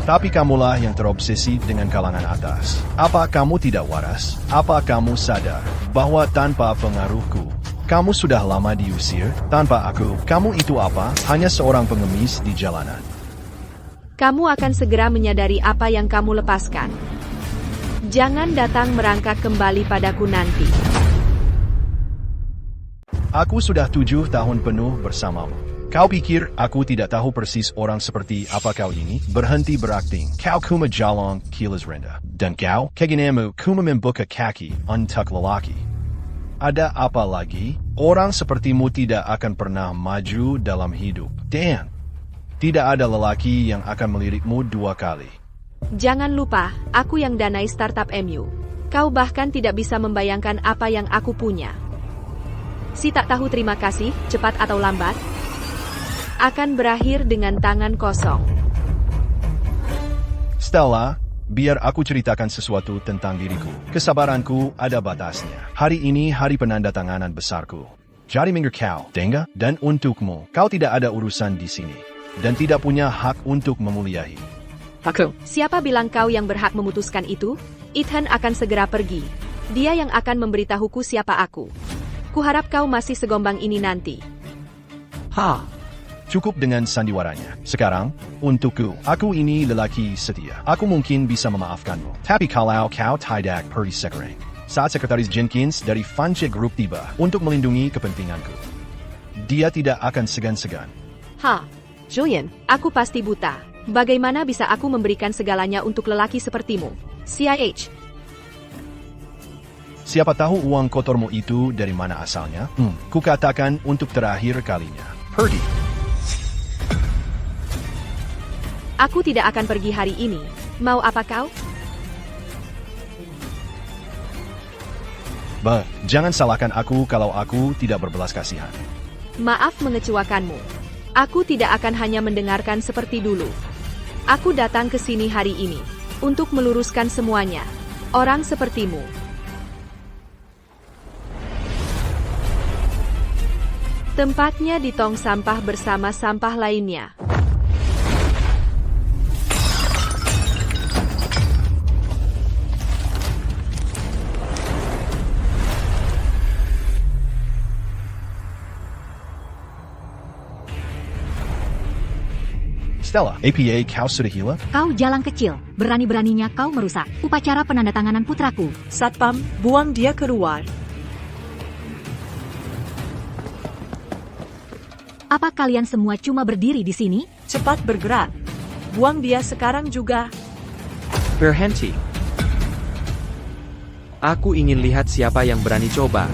Tapi kamulah yang terobsesi dengan kalangan atas. Apa kamu tidak waras? Apa kamu sadar bahwa tanpa pengaruhku, kamu sudah lama diusir? Tanpa aku, kamu itu apa? Hanya seorang pengemis di jalanan. Kamu akan segera menyadari apa yang kamu lepaskan. Jangan datang merangkak kembali padaku nanti. Aku sudah 7 tahun penuh bersamamu. Kau pikir aku tidak tahu persis orang seperti apa kau ini? Berhenti berakting. Kau kuma jalong kilas rendah. Dan kau, keginamu kuma membuka kaki untuk lelaki. Ada apa lagi? Orang sepertimu tidak akan pernah maju dalam hidup. Dan tidak ada lelaki yang akan melirikmu 2 kali. Jangan lupa, aku yang danai startup MU. Kau bahkan tidak bisa membayangkan apa yang aku punya. Si tak tahu terima kasih, cepat atau lambat, akan berakhir dengan tangan kosong. Stella, biar aku ceritakan sesuatu tentang diriku. Kesabaranku ada batasnya. Hari ini hari penandatanganan besarku. Jadi minggir kau, Denga, dan untukmu, kau tidak ada urusan di sini. Dan tidak punya hak untuk memuliahi. Aku. Siapa bilang kau yang berhak memutuskan itu? Ethan akan segera pergi. Dia yang akan memberitahuku siapa aku. Kuharap kau masih segombang ini nanti. Cukup dengan sandiwaranya. Sekarang, untukku, aku ini lelaki setia. Aku mungkin bisa memaafkanmu. Tapi kalau kau tidak pergi sekarang, saat Sekretaris Jenkins dari Fante Group tiba untuk melindungi kepentinganku, dia tidak akan segan-segan. Julian, aku pasti buta. Bagaimana bisa aku memberikan segalanya untuk lelaki sepertimu? CIH. Siapa tahu uang kotormu itu dari mana asalnya? Kukatakan untuk terakhir kalinya. Pergi. Aku tidak akan pergi hari ini. Mau apa kau? Jangan salahkan aku kalau aku tidak berbelas kasihan. Maaf mengecewakanmu. Aku tidak akan hanya mendengarkan seperti dulu. Aku datang ke sini hari ini untuk meluruskan semuanya. Orang sepertimu. Tempatnya di tong sampah bersama sampah lainnya. Stella, APA kau sudah gila? Kau jalan kecil, berani-beraninya kau merusak upacara penandatanganan putraku. Satpam, buang dia keluar. Apa kalian semua cuma berdiri di sini? Cepat bergerak. Buang dia sekarang juga. Berhenti. Aku ingin lihat siapa yang berani coba.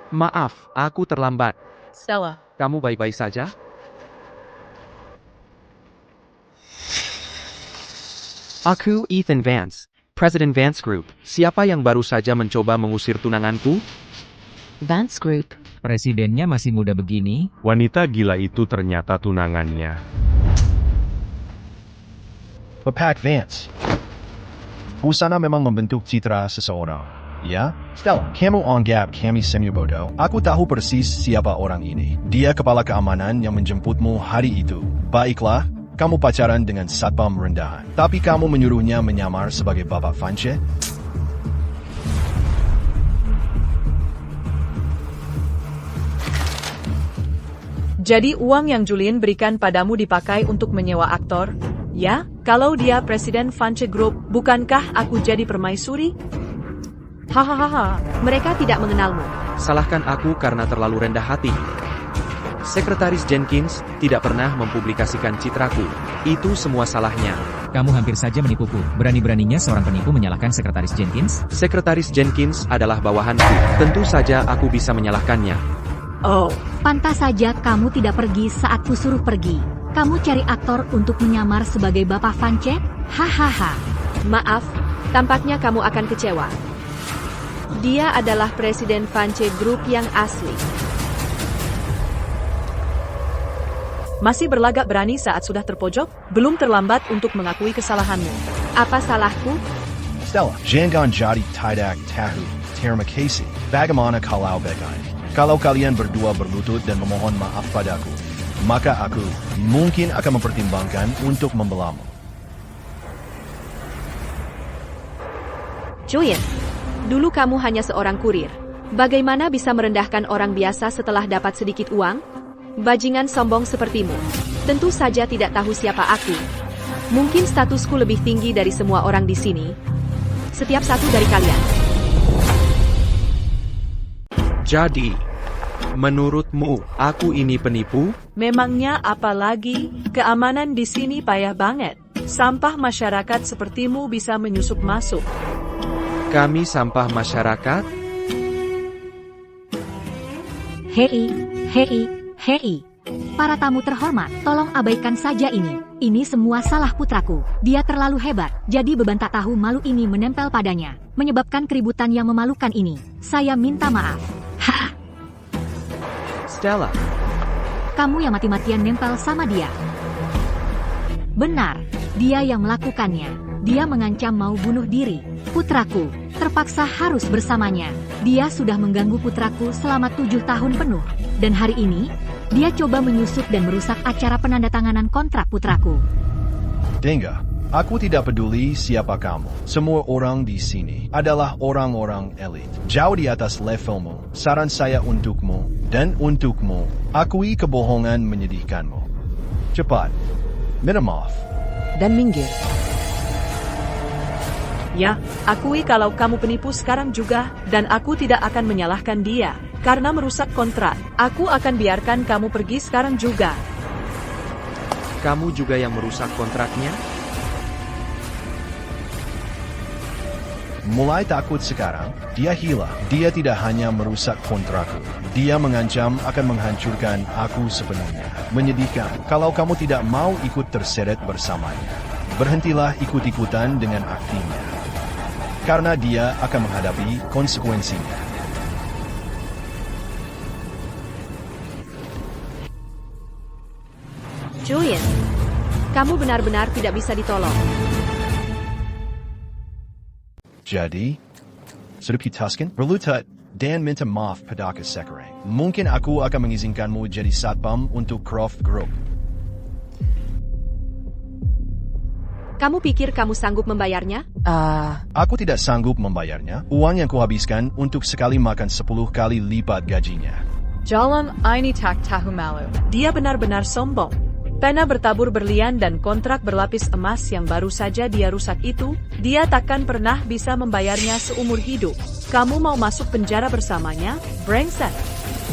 Maaf, aku terlambat. Stella. Kamu baik-baik saja? Aku Ethan Vance, President Vance Group. Siapa yang baru saja mencoba mengusir tunanganku? Vance Group. Presidennya masih muda begini. Wanita gila itu ternyata tunangannya. Bapak Vance. Busana memang membentuk citra seseorang. Ya, Stella, kamu anggap kami semua bodoh. Aku tahu persis siapa orang ini. Dia kepala keamanan yang menjemputmu hari itu. Baiklah, kamu pacaran dengan satpam rendahan. Tapi kamu menyuruhnya menyamar sebagai Bapak Fanche? Jadi uang yang Julian berikan padamu dipakai untuk menyewa aktor? Ya, kalau dia Presiden Fanche Group, bukankah aku jadi permaisuri? Hahaha. Mereka tidak mengenalmu. Salahkan aku karena terlalu rendah hati. Sekretaris Jenkins tidak pernah mempublikasikan citraku. Itu semua salahnya. Kamu hampir saja menipuku. Berani-beraninya seorang penipu menyalahkan Sekretaris Jenkins? Sekretaris Jenkins adalah bawahanku. Tentu saja aku bisa menyalahkannya. Oh, Pantas saja kamu tidak pergi saat kusuruh pergi. Kamu cari aktor untuk menyamar sebagai Bapak Fanche? Hahaha. Maaf, tampaknya kamu akan kecewa. Dia adalah Presiden Fanche Group yang asli. masih berlagak berani saat sudah terpojok? Belum terlambat untuk mengakui kesalahanmu. Apa salahku? Stella, jangan jadi tidak tahu. Terima kasih. Bagaimana kalau begitu? Kalau kalian berdua berlutut dan memohon maaf padaku, maka aku mungkin akan mempertimbangkan untuk membelamu. Julian, dulu kamu hanya seorang kurir. Bagaimana bisa merendahkan orang biasa setelah dapat sedikit uang? Bajingan sombong sepertimu. Tentu saja tidak tahu siapa aku. Mungkin statusku lebih tinggi dari semua orang di sini. Setiap satu dari kalian. Jadi, menurutmu, aku ini penipu? Memangnya apalagi? Keamanan di sini payah banget. Sampah masyarakat sepertimu bisa menyusup masuk. Kami sampah masyarakat? Hei. Para tamu terhormat, tolong abaikan saja ini. Ini semua salah putraku. Dia terlalu hebat, jadi beban tak tahu malu ini menempel padanya, menyebabkan keributan yang memalukan ini. Saya minta maaf. Hah, Stella, kamu yang mati-matian nempel sama dia. Benar, dia yang melakukannya. Dia mengancam mau bunuh diri. Putraku, terpaksa harus bersamanya. Dia sudah mengganggu putraku selama 7 tahun penuh. Dan hari ini, dia coba menyusup dan merusak acara penandatanganan kontrak putraku. Dengar, aku tidak peduli siapa kamu. Semua orang di sini adalah orang-orang elit. Jauh di atas levelmu. Saran saya untukmu dan untukmu, akui kebohongan menyedihkanmu. Cepat, minta maaf. Dan minggir. Ya, akui kalau kamu penipu sekarang juga, dan aku tidak akan menyalahkan dia. Karena merusak kontrak, aku akan biarkan kamu pergi sekarang juga. kamu juga yang merusak kontraknya? Mulai takut sekarang, dia hilang. Dia tidak hanya merusak kontrakku. Dia mengancam akan menghancurkan aku sepenuhnya. Menyedihkan kalau kamu tidak mau ikut terseret bersamanya. Berhentilah ikut-ikutan dengan aksinya. Karena dia akan menghadapi konsekuensinya. Julian, kamu benar-benar tidak bisa ditolong. Jadi, sudah putuskan? Berlutut dan minta maaf pada sekarang. Mungkin aku akan mengizinkanmu jadi satpam untuk Croft Group. Kamu pikir kamu sanggup membayarnya? Aku tidak sanggup membayarnya. Uang yang kuhabiskan untuk sekali makan 10 kali lipat gajinya. Jalan ini tak tahu malu. Dia benar-benar sombong. Pena bertabur berlian dan kontrak berlapis emas yang baru saja dia rusak itu, dia takkan pernah bisa membayarnya seumur hidup. Kamu mau masuk penjara bersamanya? Brengsek.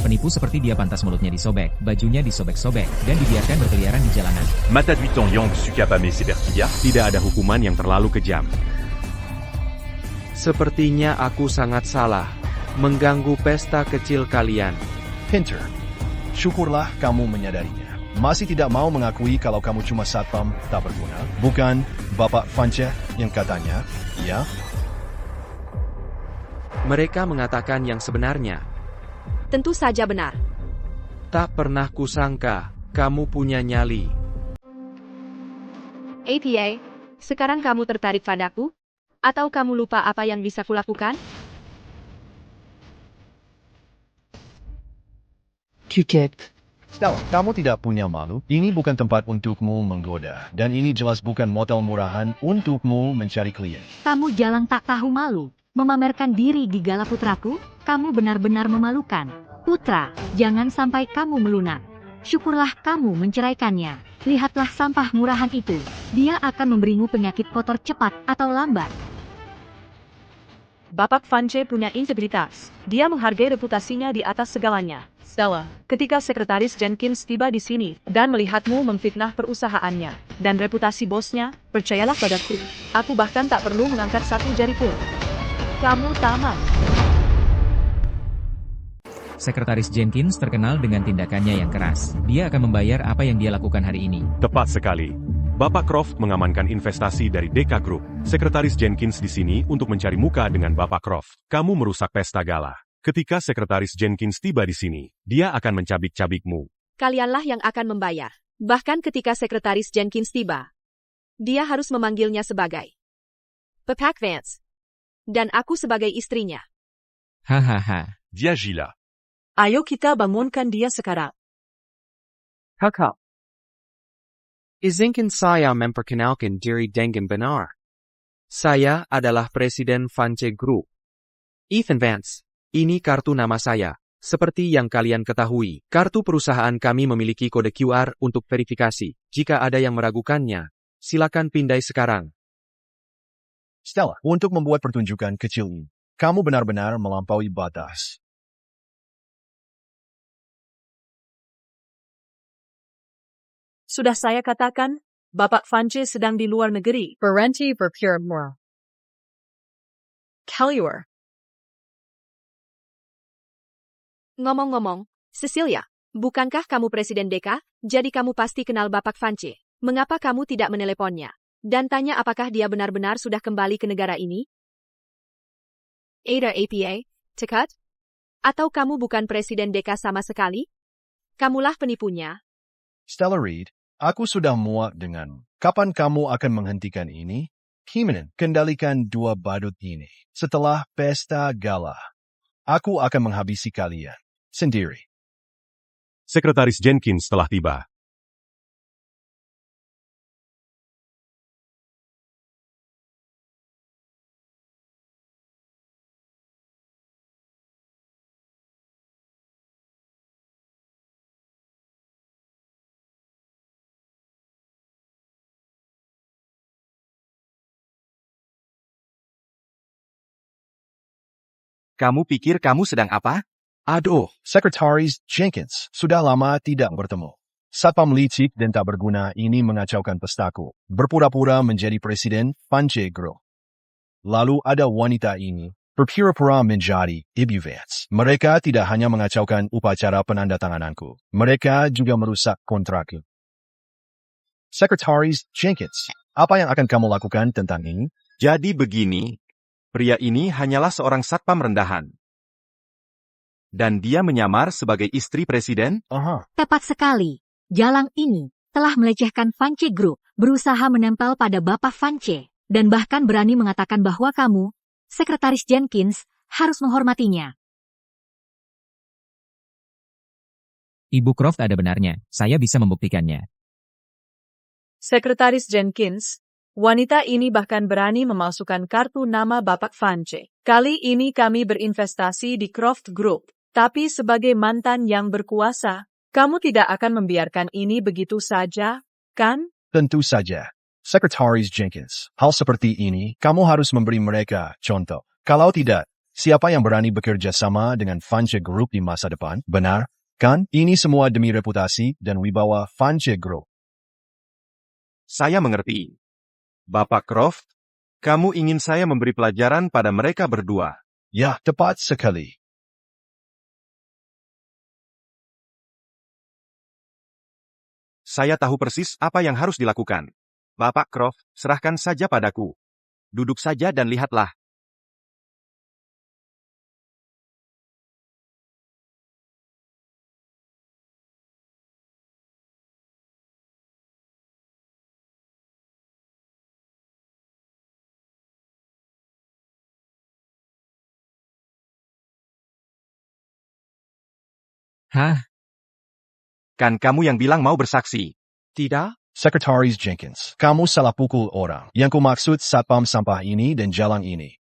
Penipu seperti dia pantas mulutnya disobek, bajunya disobek-sobek, dan dibiarkan berkeliaran di jalanan. Mata 8 ans Yang Sukapame Sepertiga, tidak ada hukuman yang terlalu kejam. Sepertinya aku sangat salah. Mengganggu pesta kecil kalian. Pinter, syukurlah kamu menyadarinya. Masih tidak mau mengakui kalau kamu cuma satpam tak berguna. Bukan Bapak Fanche yang katanya, ya? Mereka mengatakan yang sebenarnya. Tentu saja benar. Tak pernah kusangka, kamu punya nyali. ATA, sekarang kamu tertarik padaku? Atau kamu lupa apa yang bisa kulakukan? executed. Stella, kamu tidak punya malu? Ini bukan tempat untukmu menggoda, dan ini jelas bukan motel murahan untukmu mencari klien. Kamu jalang tak tahu malu. Memamerkan diri di gala putraku, kamu benar-benar memalukan. Putra, jangan sampai kamu melunak. Syukurlah kamu menceraikannya. Lihatlah sampah murahan itu. Dia akan memberimu penyakit kotor cepat atau lambat. Bapak Vance punya integritas. Dia menghargai reputasinya di atas segalanya. Stella, ketika Sekretaris Jenkins tiba di sini dan melihatmu memfitnah perusahaannya dan reputasi bosnya, percayalah padaku. Aku bahkan tak perlu mengangkat satu jari pun. Kamu tamat. Sekretaris Jenkins terkenal dengan tindakannya yang keras. Dia akan membayar apa yang dia lakukan hari ini. Tepat sekali. Bapak Croft mengamankan investasi dari Deka Group. Sekretaris Jenkins di sini untuk mencari muka dengan Bapak Croft. Kamu merusak pesta gala. Ketika Sekretaris Jenkins tiba di sini, dia akan mencabik-cabikmu. Kalianlah yang akan membayar. Bahkan ketika Sekretaris Jenkins tiba, dia harus memanggilnya sebagai Bapak Vance. Dan aku sebagai istrinya. Hahaha. Dia gila. Ayo kita bangunkan dia sekarang. Kakak. Izinkan saya memperkenalkan diri dengan benar. Saya adalah Presiden Vance Group. Ethan Vance, ini kartu nama saya. Seperti yang kalian ketahui, kartu perusahaan kami memiliki kode QR untuk verifikasi. Jika ada yang meragukannya, silakan pindai sekarang. Stella, untuk membuat pertunjukan kecil ini, kamu benar-benar melampaui batas. Sudah saya katakan, Bapak Vance sedang di luar negeri. Berhenti berpura-pura. Keluar. Ngomong-ngomong, Cecilia, bukankah kamu Presiden Deka? Jadi kamu pasti kenal Bapak Vance. Mengapa kamu tidak meneleponnya? Dan tanya apakah dia benar-benar sudah kembali ke negara ini? Ada APA, Tekat? Atau kamu bukan Presiden Deka sama sekali? Kamulah penipunya. Stella Reed, aku sudah muak dengan kapan kamu akan menghentikan ini? Himenin, kendalikan dua badut ini. Setelah pesta gala, aku akan menghabisi kalian sendiri. Sekretaris Jenkins telah tiba. Kamu pikir kamu sedang apa? Aduh, Sekretaris Jenkins sudah lama tidak bertemu. Satpam licik dan tak berguna ini mengacaukan pestaku. Berpura-pura menjadi Presiden Vance Group. Lalu ada wanita ini, berpura-pura menjadi Ibu Vance. Mereka tidak hanya mengacaukan upacara penandatangananku, mereka juga merusak kontrakku. Sekretaris Jenkins, apa yang akan kamu lakukan tentang ini? Jadi begini, pria ini hanyalah seorang satpam rendahan. Dan dia menyamar sebagai istri presiden? Aha. Tepat sekali. Jalang ini telah melecehkan Vance Group, berusaha menempel pada Bapak Vance, dan bahkan berani mengatakan bahwa kamu, Sekretaris Jenkins, harus menghormatinya. Ibu Croft ada benarnya. Saya bisa membuktikannya. Sekretaris Jenkins, wanita ini bahkan berani memalsukan kartu nama Bapak Vance. Kali ini kami berinvestasi di Croft Group. Tapi sebagai mantan yang berkuasa, kamu tidak akan membiarkan ini begitu saja, kan? Tentu saja. Sekretaris Jenkins, hal seperti ini, kamu harus memberi mereka contoh. Kalau tidak, siapa yang berani bekerja sama dengan Vance Group di masa depan? Benar, kan? Ini semua demi reputasi dan wibawa Vance Group. Saya mengerti. Bapak Croft, kamu ingin saya memberi pelajaran pada mereka berdua. Ya, tepat sekali. Saya tahu persis apa yang harus dilakukan. Bapak Croft, serahkan saja padaku. Duduk saja dan lihatlah. Hah? Kan kamu yang bilang mau bersaksi. Tidak? Sekretaris Jenkins, kamu salah pukul orang. Yang kumaksud satpam sampah ini dan jalan ini.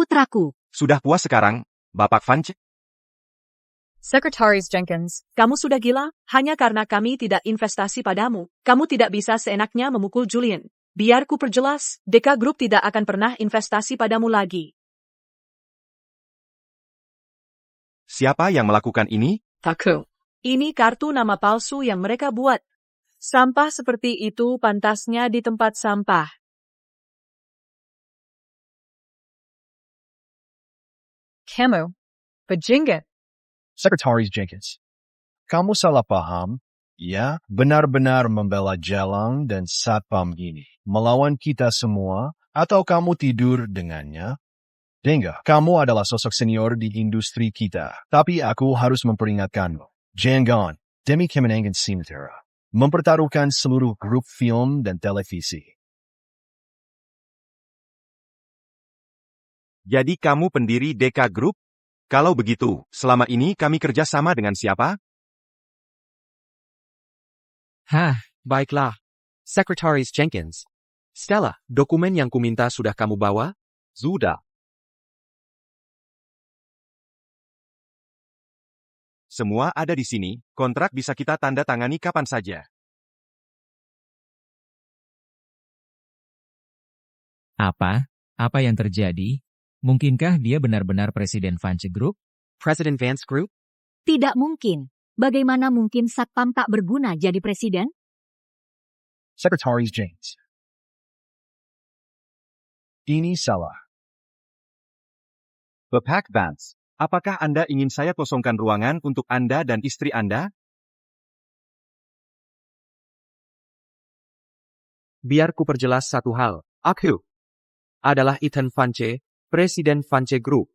Putraku, Sudah puas sekarang, Bapak Vance? Sekretaris Jenkins, kamu sudah gila? Hanya karena kami tidak investasi padamu, kamu tidak bisa seenaknya memukul Julian. Biar ku perjelas, Deka Group tidak akan pernah investasi padamu lagi. Siapa yang melakukan ini? Taku. Ini kartu nama palsu yang mereka buat. Sampah seperti itu pantasnya di tempat sampah. Kamu, bajingan. Sekretaris Jenkins, kamu salah paham. Ya, benar-benar membela jalan dan satpam ini. Melawan kita semua, atau kamu tidur dengannya? Dengar, kamu adalah sosok senior di industri kita. Tapi aku harus memperingatkanmu. Jangan, demi kemenangan Simetera. Mempertaruhkan seluruh grup film dan televisi. Jadi kamu pendiri Deka Group? Kalau begitu, selama ini kami kerja sama dengan siapa? Baiklah. Sekretaris Jenkins. Stella, dokumen yang kuminta sudah kamu bawa? Sudah. Semua ada di sini, kontrak bisa kita tanda tangani kapan saja. Apa? Apa yang terjadi? Mungkinkah dia benar-benar Presiden Vance Group? President Vance Group? tidak mungkin. Bagaimana mungkin satpam tak berguna jadi presiden? Sekretaris James. Ini salah. Bapak Vance, apakah Anda ingin saya kosongkan ruangan untuk Anda dan istri Anda? Biar ku perjelas satu hal. Aku adalah Ethan Vance, Presiden Vance Group.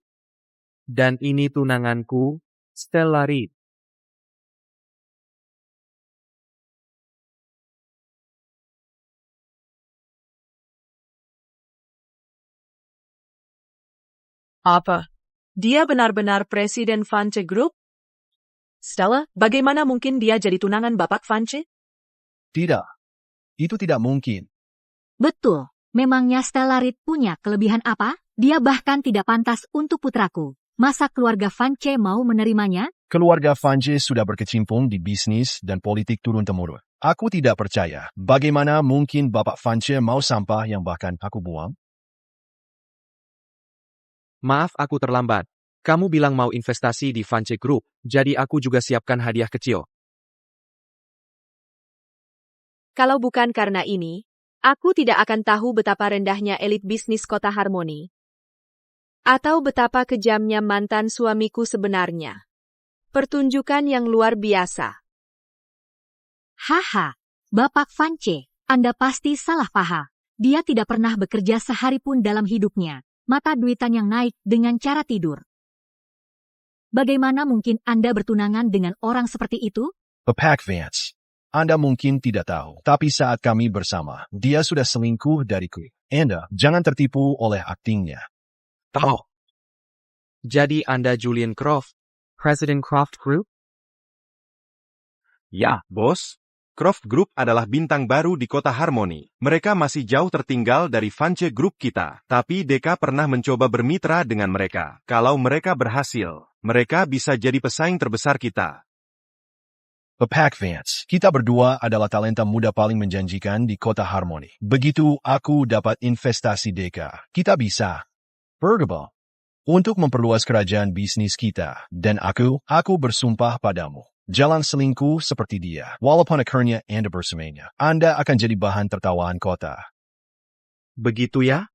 Dan ini tunanganku, Stella Reed. Apa? Dia benar-benar Presiden Vance Group? Stella, bagaimana mungkin dia jadi tunangan Bapak Vance? Tidak. Itu tidak mungkin. Betul. Memangnya Stella Reed punya kelebihan apa? Dia bahkan tidak pantas untuk putraku. Masa keluarga Vance mau menerimanya? Keluarga Vance sudah berkecimpung di bisnis dan politik turun-temurun. Aku tidak percaya. Bagaimana mungkin Bapak Vance mau sampah yang bahkan aku buang? Maaf aku terlambat. Kamu bilang mau investasi di Vance Group, jadi aku juga siapkan hadiah kecil. Kalau bukan karena ini, aku tidak akan tahu betapa rendahnya elit bisnis Kota Harmoni. Atau betapa kejamnya mantan suamiku sebenarnya. Pertunjukan yang luar biasa. Haha, Bapak Vance, Anda pasti salah paham. Dia tidak pernah bekerja sehari pun dalam hidupnya. Mata duitan yang naik dengan cara tidur. Bagaimana mungkin Anda bertunangan dengan orang seperti itu? Bapak Vance, Anda mungkin tidak tahu, tapi saat kami bersama, dia sudah selingkuh dariku. Anda, jangan tertipu oleh aktingnya. Tahu. Jadi Anda Julian Croft, President Croft Group? Ya, bos. Croft Group adalah bintang baru di Kota Harmoni. Mereka masih jauh tertinggal dari Vance Group kita. Tapi Deka pernah mencoba bermitra dengan mereka. Kalau mereka berhasil, mereka bisa jadi pesaing terbesar kita. Bapak Vance, kita berdua adalah talenta muda paling menjanjikan di Kota Harmoni. Begitu aku dapat investasi Deka, kita bisa bergabung untuk memperluas kerajaan bisnis kita. Dan aku bersumpah padamu. Jalan selingkuh seperti dia, walaupun akhirnya Anda bersamanya, Anda akan jadi bahan tertawaan kota. Begitu ya?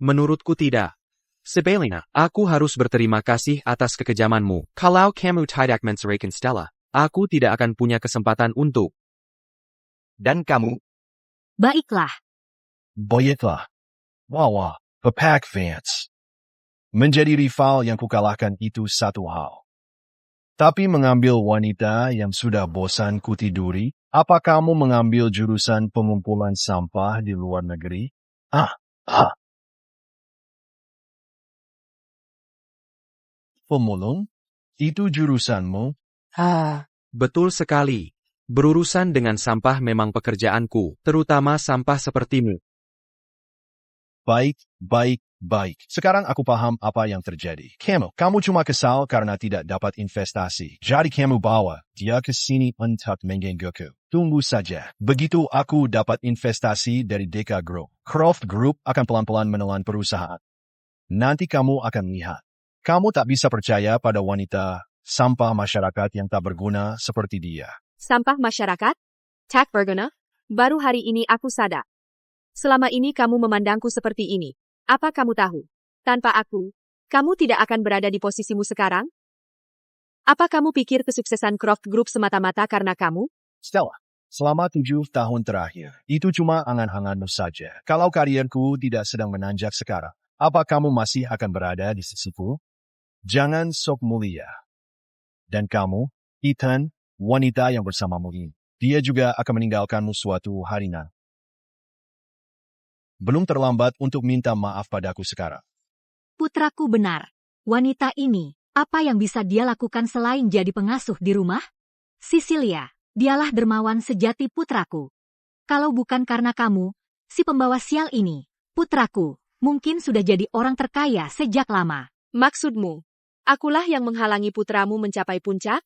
Menurutku tidak. Sebaliknya, aku harus berterima kasih atas kekejamanmu. Kalau kamu tidak menceraikan Stella, aku tidak akan punya kesempatan untuk. Dan kamu? Baiklah. Baiklah. Wah, Bapak Vance. Menjadi rival yang kukalahkan itu satu hal. Tapi mengambil wanita yang sudah bosan kutiduri, apa kamu mengambil jurusan pengumpulan sampah di luar negeri? Pemulung? Itu jurusanmu? Betul sekali. Berurusan dengan sampah memang pekerjaanku, terutama sampah sepertimu. Baik. Sekarang aku paham apa yang terjadi. Kamu cuma kesal karena tidak dapat investasi. Jadi kamu bawa dia ke sini untuk menggangguku. Tunggu saja. Begitu aku dapat investasi dari Deka Group, Croft Group akan pelan-pelan menelan perusahaan. Nanti kamu akan lihat. Kamu tak bisa percaya pada wanita sampah masyarakat yang tak berguna seperti dia. Sampah masyarakat? Tak berguna? Baru hari ini aku sadar. Selama ini kamu memandangku seperti ini. Apa kamu tahu? Tanpa aku, kamu tidak akan berada di posisimu sekarang? Apa kamu pikir kesuksesan Croft Group semata-mata karena kamu? Stella, selama 7 tahun terakhir, itu cuma angan-anganmu saja. Kalau karierku tidak sedang menanjak sekarang, apa kamu masih akan berada di sisiku? Jangan sok mulia. Dan kamu, Ethan, wanita yang bersamamu ini, dia juga akan meninggalkanmu suatu hari nanti. Belum terlambat untuk minta maaf padaku sekarang. Putraku benar. Wanita ini, apa yang bisa dia lakukan selain jadi pengasuh di rumah? Cecilia, dialah dermawan sejati putraku. Kalau bukan karena kamu, si pembawa sial ini, putraku, mungkin sudah jadi orang terkaya sejak lama. Maksudmu, akulah yang menghalangi putramu mencapai puncak?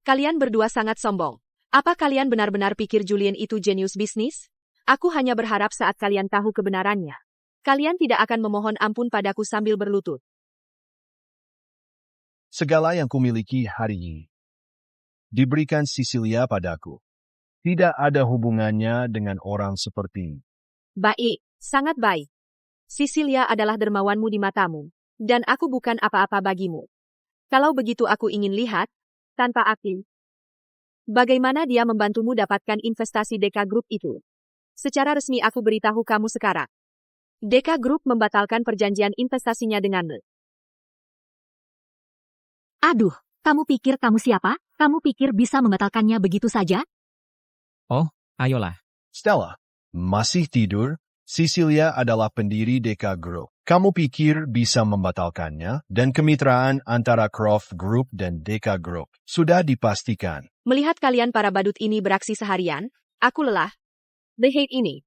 Kalian berdua sangat sombong. Apa kalian benar-benar pikir Julian itu jenius bisnis? Aku hanya berharap saat kalian tahu kebenarannya, kalian tidak akan memohon ampun padaku sambil berlutut. Segala yang kumiliki hari ini diberikan Cecilia padaku. Tidak ada hubungannya dengan orang seperti ini. Baik, sangat baik. Cecilia adalah dermawanmu di matamu, dan aku bukan apa-apa bagimu. Kalau begitu aku ingin lihat, tanpa aku, bagaimana dia membantumu dapatkan investasi Deka Group itu. Secara resmi aku beritahu kamu sekarang. Deka Group membatalkan perjanjian investasinya denganmu. Aduh, kamu pikir kamu siapa? Kamu pikir bisa membatalkannya begitu saja? Oh, ayolah. Stella, masih tidur? Cecilia adalah pendiri Deka Group. Kamu pikir bisa membatalkannya? Dan kemitraan antara Croft Group dan Deka Group sudah dipastikan. Melihat kalian para badut ini beraksi seharian, aku lelah. The hate ini.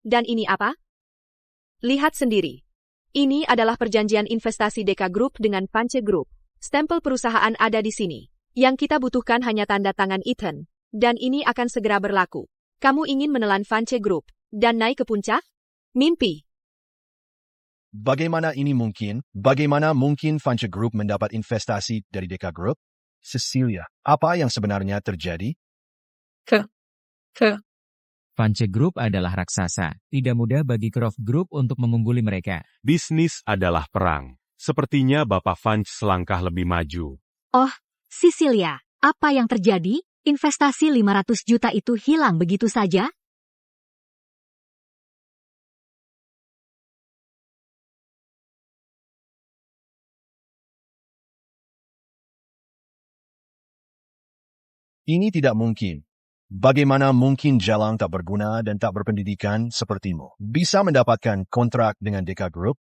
Dan ini apa? Lihat sendiri. Ini adalah perjanjian investasi Deka Group dengan Vance Group. Stempel perusahaan ada di sini. Yang kita butuhkan hanya tanda tangan Ethan. Dan ini akan segera berlaku. Kamu ingin menelan Vance Group dan naik ke puncak? Mimpi. Bagaimana ini mungkin? Bagaimana mungkin Vance Group mendapat investasi dari Deka Group? Cecilia, apa yang sebenarnya terjadi? Vance Group adalah raksasa. Tidak mudah bagi Croft Group untuk mengungguli mereka. Bisnis adalah perang. Sepertinya Bapak Vance selangkah lebih maju. Oh, Cecilia, apa yang terjadi? Investasi 500 juta itu hilang begitu saja? Ini tidak mungkin. Bagaimana mungkin Jalang tak berguna dan tak berpendidikan sepertimu bisa mendapatkan kontrak dengan Deka Group?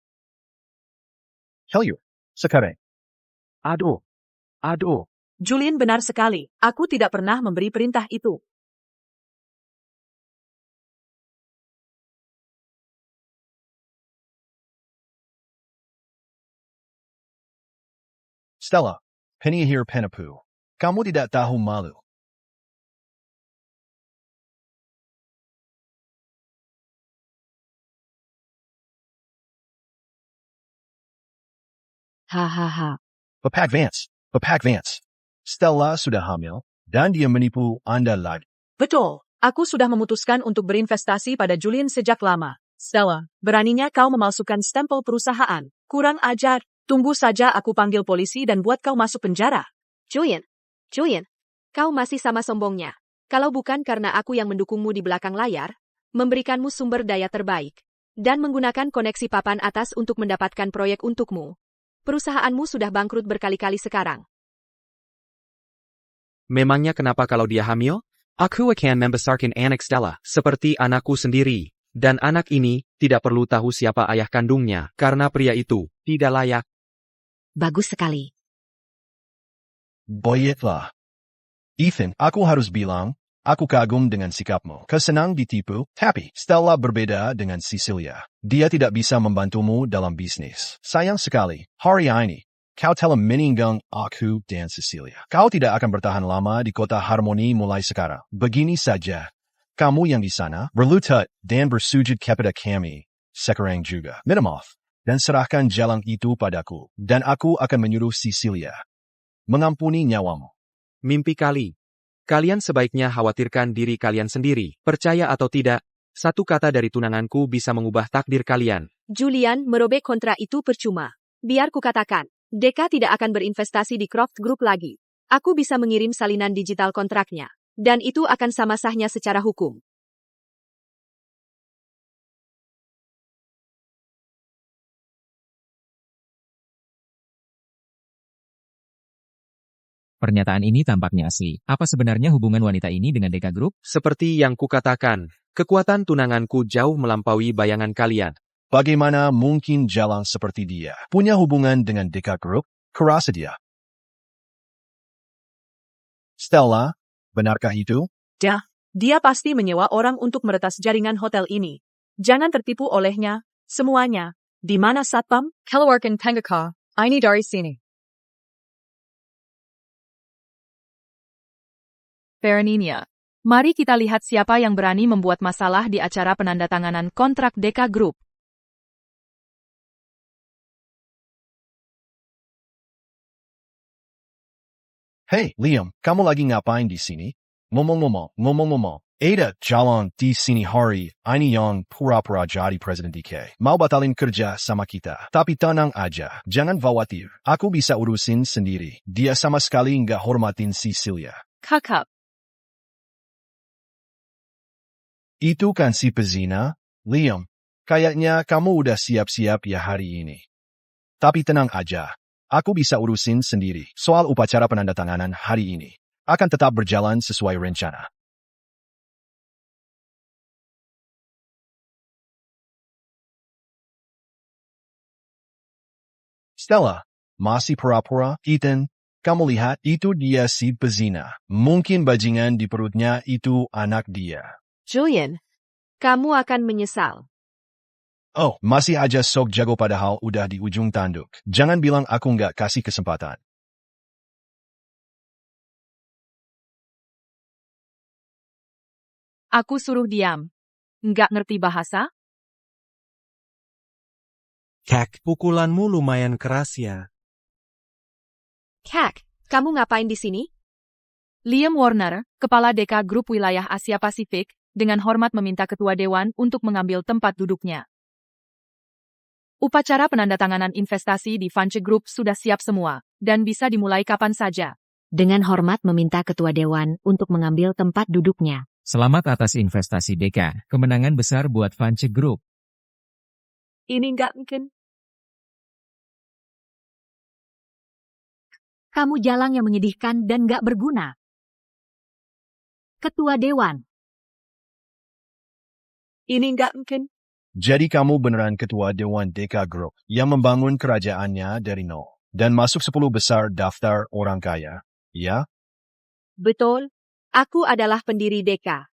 Helio, sekarang. Aduh. Julian benar sekali. Aku tidak pernah memberi perintah itu. Stella, penyihir penipu. Kamu tidak tahu malu. Hahaha. Bapak Vance. Stella sudah hamil, dan dia menipu Anda lagi. Betul. Aku sudah memutuskan untuk berinvestasi pada Julian sejak lama. Stella, beraninya kau memalsukan stempel perusahaan. Kurang ajar. Tunggu saja aku panggil polisi dan buat kau masuk penjara. Julian, kau masih sama sombongnya. Kalau bukan karena aku yang mendukungmu di belakang layar, memberikanmu sumber daya terbaik, dan menggunakan koneksi papan atas untuk mendapatkan proyek untukmu, perusahaanmu sudah bangkrut berkali-kali sekarang. Memangnya kenapa kalau dia hamil? Aku akan membesarkan anak Stella seperti anakku sendiri. Dan anak ini tidak perlu tahu siapa ayah kandungnya karena pria itu tidak layak. Bagus sekali. Baiklah. Ethan, aku harus bilang, aku kagum dengan sikapmu. Kesenang ditipu, tapi Stella berbeda dengan Cecilia. Dia tidak bisa membantumu dalam bisnis. Sayang sekali, hari ini, kau telah meninggalkan aku dan Cecilia. Kau tidak akan bertahan lama di kota Harmoni mulai sekarang. Begini saja, kamu yang di sana, berlutut dan bersujud kepada kami, sekarang juga. Minta maaf, dan serahkan jalan itu padaku, dan aku akan menyuruh Cecilia mengampuni nyawamu. Mimpi kali. Kalian sebaiknya khawatirkan diri kalian sendiri. Percaya atau tidak, satu kata dari tunanganku bisa mengubah takdir kalian. Julian, merobek kontrak itu percuma. Biar kukatakan, Deka tidak akan berinvestasi di Croft Group lagi. Aku bisa mengirim salinan digital kontraknya. Dan itu akan sama sahnya secara hukum. Pernyataan ini tampaknya asli. Apa sebenarnya hubungan wanita ini dengan Deka Group? Seperti yang kukatakan, kekuatan tunanganku jauh melampaui bayangan kalian. Bagaimana mungkin jalan seperti dia punya hubungan dengan Deka Group? Kurasa dia. Stella, benarkah itu? Dia pasti menyewa orang untuk meretas jaringan hotel ini. Jangan tertipu olehnya, semuanya. Di mana Satpam? Keluarkan Tanggaka, ini dari sini. Vereninia, mari kita lihat siapa yang berani membuat masalah di acara penandatanganan kontrak Deka Group. Hey, Liam, kamu lagi ngapain di sini? Ngomong-ngomong, Ada jalan di sini hari ini yang pura-pura jadi Presiden DK. Mau batalin kerja sama kita. Tapi tenang aja, jangan khawatir. Aku bisa urusin sendiri. Dia sama sekali nggak hormatin Cecilia. Kakak, Itu kan si pezina? Liam, kayaknya kamu udah siap-siap ya hari ini. Tapi tenang aja, aku bisa urusin sendiri. Soal upacara penandatanganan hari ini akan tetap berjalan sesuai rencana. Stella, masih pura-pura? Ethan, kamu lihat itu dia si pezina. Mungkin bajingan di perutnya itu anak dia. Julian, kamu akan menyesal. Oh, masih aja sok jago padahal udah di ujung tanduk. Jangan bilang aku nggak kasih kesempatan. aku suruh diam. Nggak ngerti bahasa? Kak, pukulanmu lumayan keras ya. Kak, kamu ngapain di sini? Liam Warner, Kepala Deka Grup Wilayah Asia Pasifik, dengan hormat meminta Ketua Dewan untuk mengambil tempat duduknya. Upacara penandatanganan investasi di Vanche Group sudah siap semua, dan bisa dimulai kapan saja. Dengan hormat meminta Ketua Dewan untuk mengambil tempat duduknya. Selamat atas investasi Deka. Kemenangan besar buat Vanche Group. Ini nggak mungkin. Kamu jalang yang menyedihkan dan nggak berguna. Ketua Dewan. Ini nggak mungkin. Jadi kamu beneran ketua Dewan Deka Group yang membangun kerajaannya dari nol dan masuk 10 besar daftar orang kaya, ya? Betul, aku adalah pendiri Deka.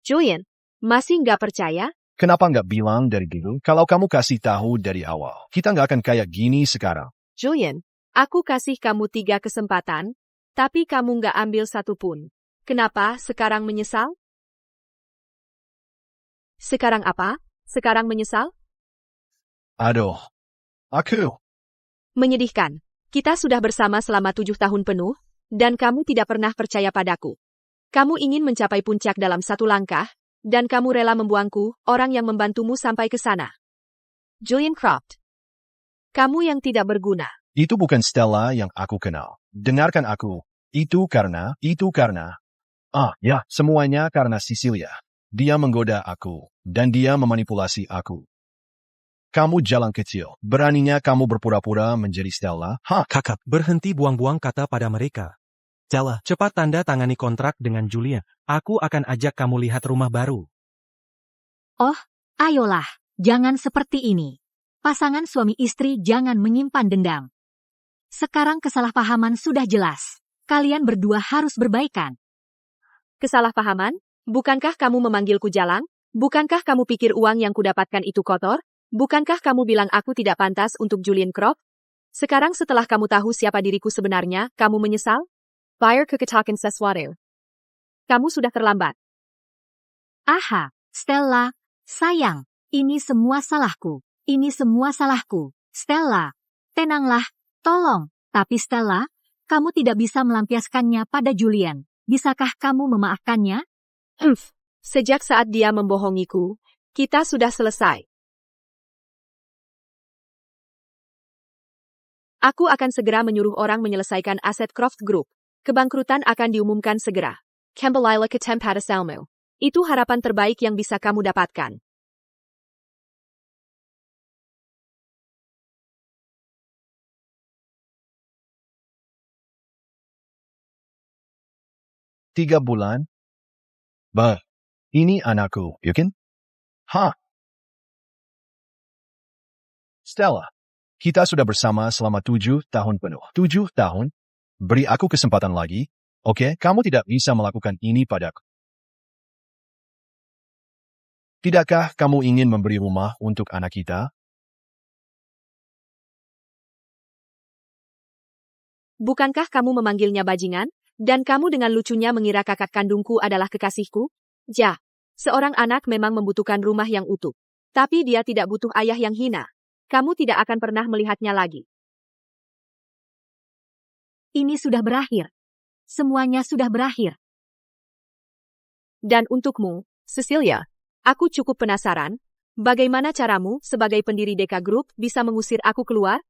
Julian, masih nggak percaya? Kenapa nggak bilang dari dulu? Kalau kamu kasih tahu dari awal, kita nggak akan kayak gini sekarang. Julian, aku kasih kamu 3 kesempatan, tapi kamu nggak ambil satu pun. Kenapa sekarang menyesal? Sekarang apa? Sekarang menyesal? Aduh, aku. Menyedihkan. Kita sudah bersama selama 7 tahun penuh, dan kamu tidak pernah percaya padaku. Kamu ingin mencapai puncak dalam satu langkah, dan kamu rela membuangku, orang yang membantumu sampai ke sana. Julian Croft. Kamu yang tidak berguna. Itu bukan Stella yang aku kenal. Dengarkan aku. Itu karena. Ya, semuanya karena Cecilia. Dia menggoda aku, dan dia memanipulasi aku. Kamu jalan kecil. Beraninya kamu berpura-pura menjadi Stella? Kakak, berhenti buang-buang kata pada mereka. Stella, cepat tanda tangani kontrak dengan Julian. Aku akan ajak kamu lihat rumah baru. Oh, ayolah, jangan seperti ini. Pasangan suami istri jangan menyimpan dendam. Sekarang kesalahpahaman sudah jelas. Kalian berdua harus berbaikan. Kesalahpahaman? Bukankah kamu memanggilku jalang? Bukankah kamu pikir uang yang kudapatkan itu kotor? Bukankah kamu bilang aku tidak pantas untuk Julian Croft? Sekarang setelah kamu tahu siapa diriku sebenarnya, kamu menyesal? Bayar keketakan sesuatu. Kamu sudah terlambat. Aha, Stella, sayang, ini semua salahku. Ini semua salahku. Stella, tenanglah, tolong. Tapi Stella, kamu tidak bisa melampiaskannya pada Julian. Bisakah kamu memaafkannya? Sejak saat dia membohongiku, kita sudah selesai. Aku akan segera menyuruh orang menyelesaikan aset Croft Group. Kebangkrutan akan diumumkan segera. Kembalilah ke tempat asalmu. Itu harapan terbaik yang bisa kamu dapatkan. Tiga bulan? Bah, ini anakku, yakin? Hah? Stella, kita sudah bersama selama 7 tahun penuh. 7 tahun? Beri aku kesempatan lagi, oke? Kamu tidak bisa melakukan ini padaku. Tidakkah kamu ingin memberi rumah untuk anak kita? Bukankah kamu memanggilnya bajingan? Dan kamu dengan lucunya mengira kakak kandungku adalah kekasihku? Ja, seorang anak memang membutuhkan rumah yang utuh. Tapi dia tidak butuh ayah yang hina. Kamu tidak akan pernah melihatnya lagi. Ini sudah berakhir. Semuanya sudah berakhir. Dan untukmu, Cecilia, aku cukup penasaran, bagaimana caramu sebagai pendiri Deka Group bisa mengusir aku keluar?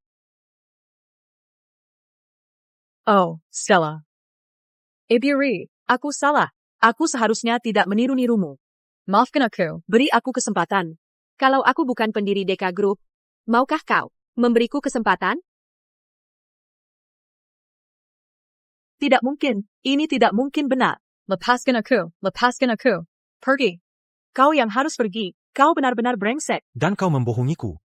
Oh, Stella. Ibiri, aku salah. Aku seharusnya tidak meniru-nirumu. Maafkan aku, beri aku kesempatan. Kalau aku bukan pendiri Deka Group, maukah kau memberiku kesempatan? Tidak mungkin. Ini tidak mungkin benar. Lepaskan aku. Lepaskan aku. Pergi. Kau yang harus pergi. Kau benar-benar brengsek. Dan kau membohongiku.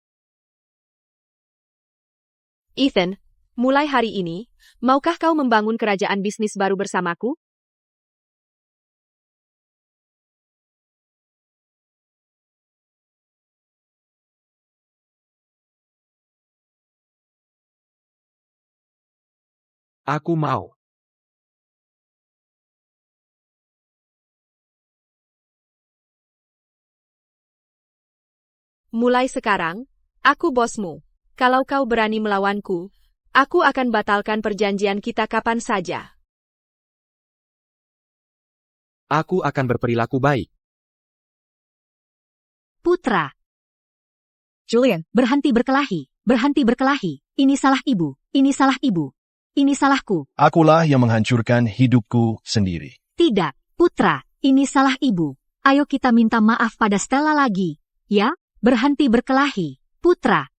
Ethan, mulai hari ini, maukah kau membangun kerajaan bisnis baru bersamaku? Aku mau. Mulai sekarang, aku bosmu. Kalau kau berani melawanku, aku akan batalkan perjanjian kita kapan saja. Aku akan berperilaku baik. Putra, Julian, berhenti berkelahi. Berhenti berkelahi. Ini salah ibu. Ini salah ibu. Ini salahku. Akulah yang menghancurkan hidupku sendiri. Tidak, Putra. Ini salah ibu. Ayo kita minta maaf pada Stella lagi. Ya, berhenti berkelahi. Putra.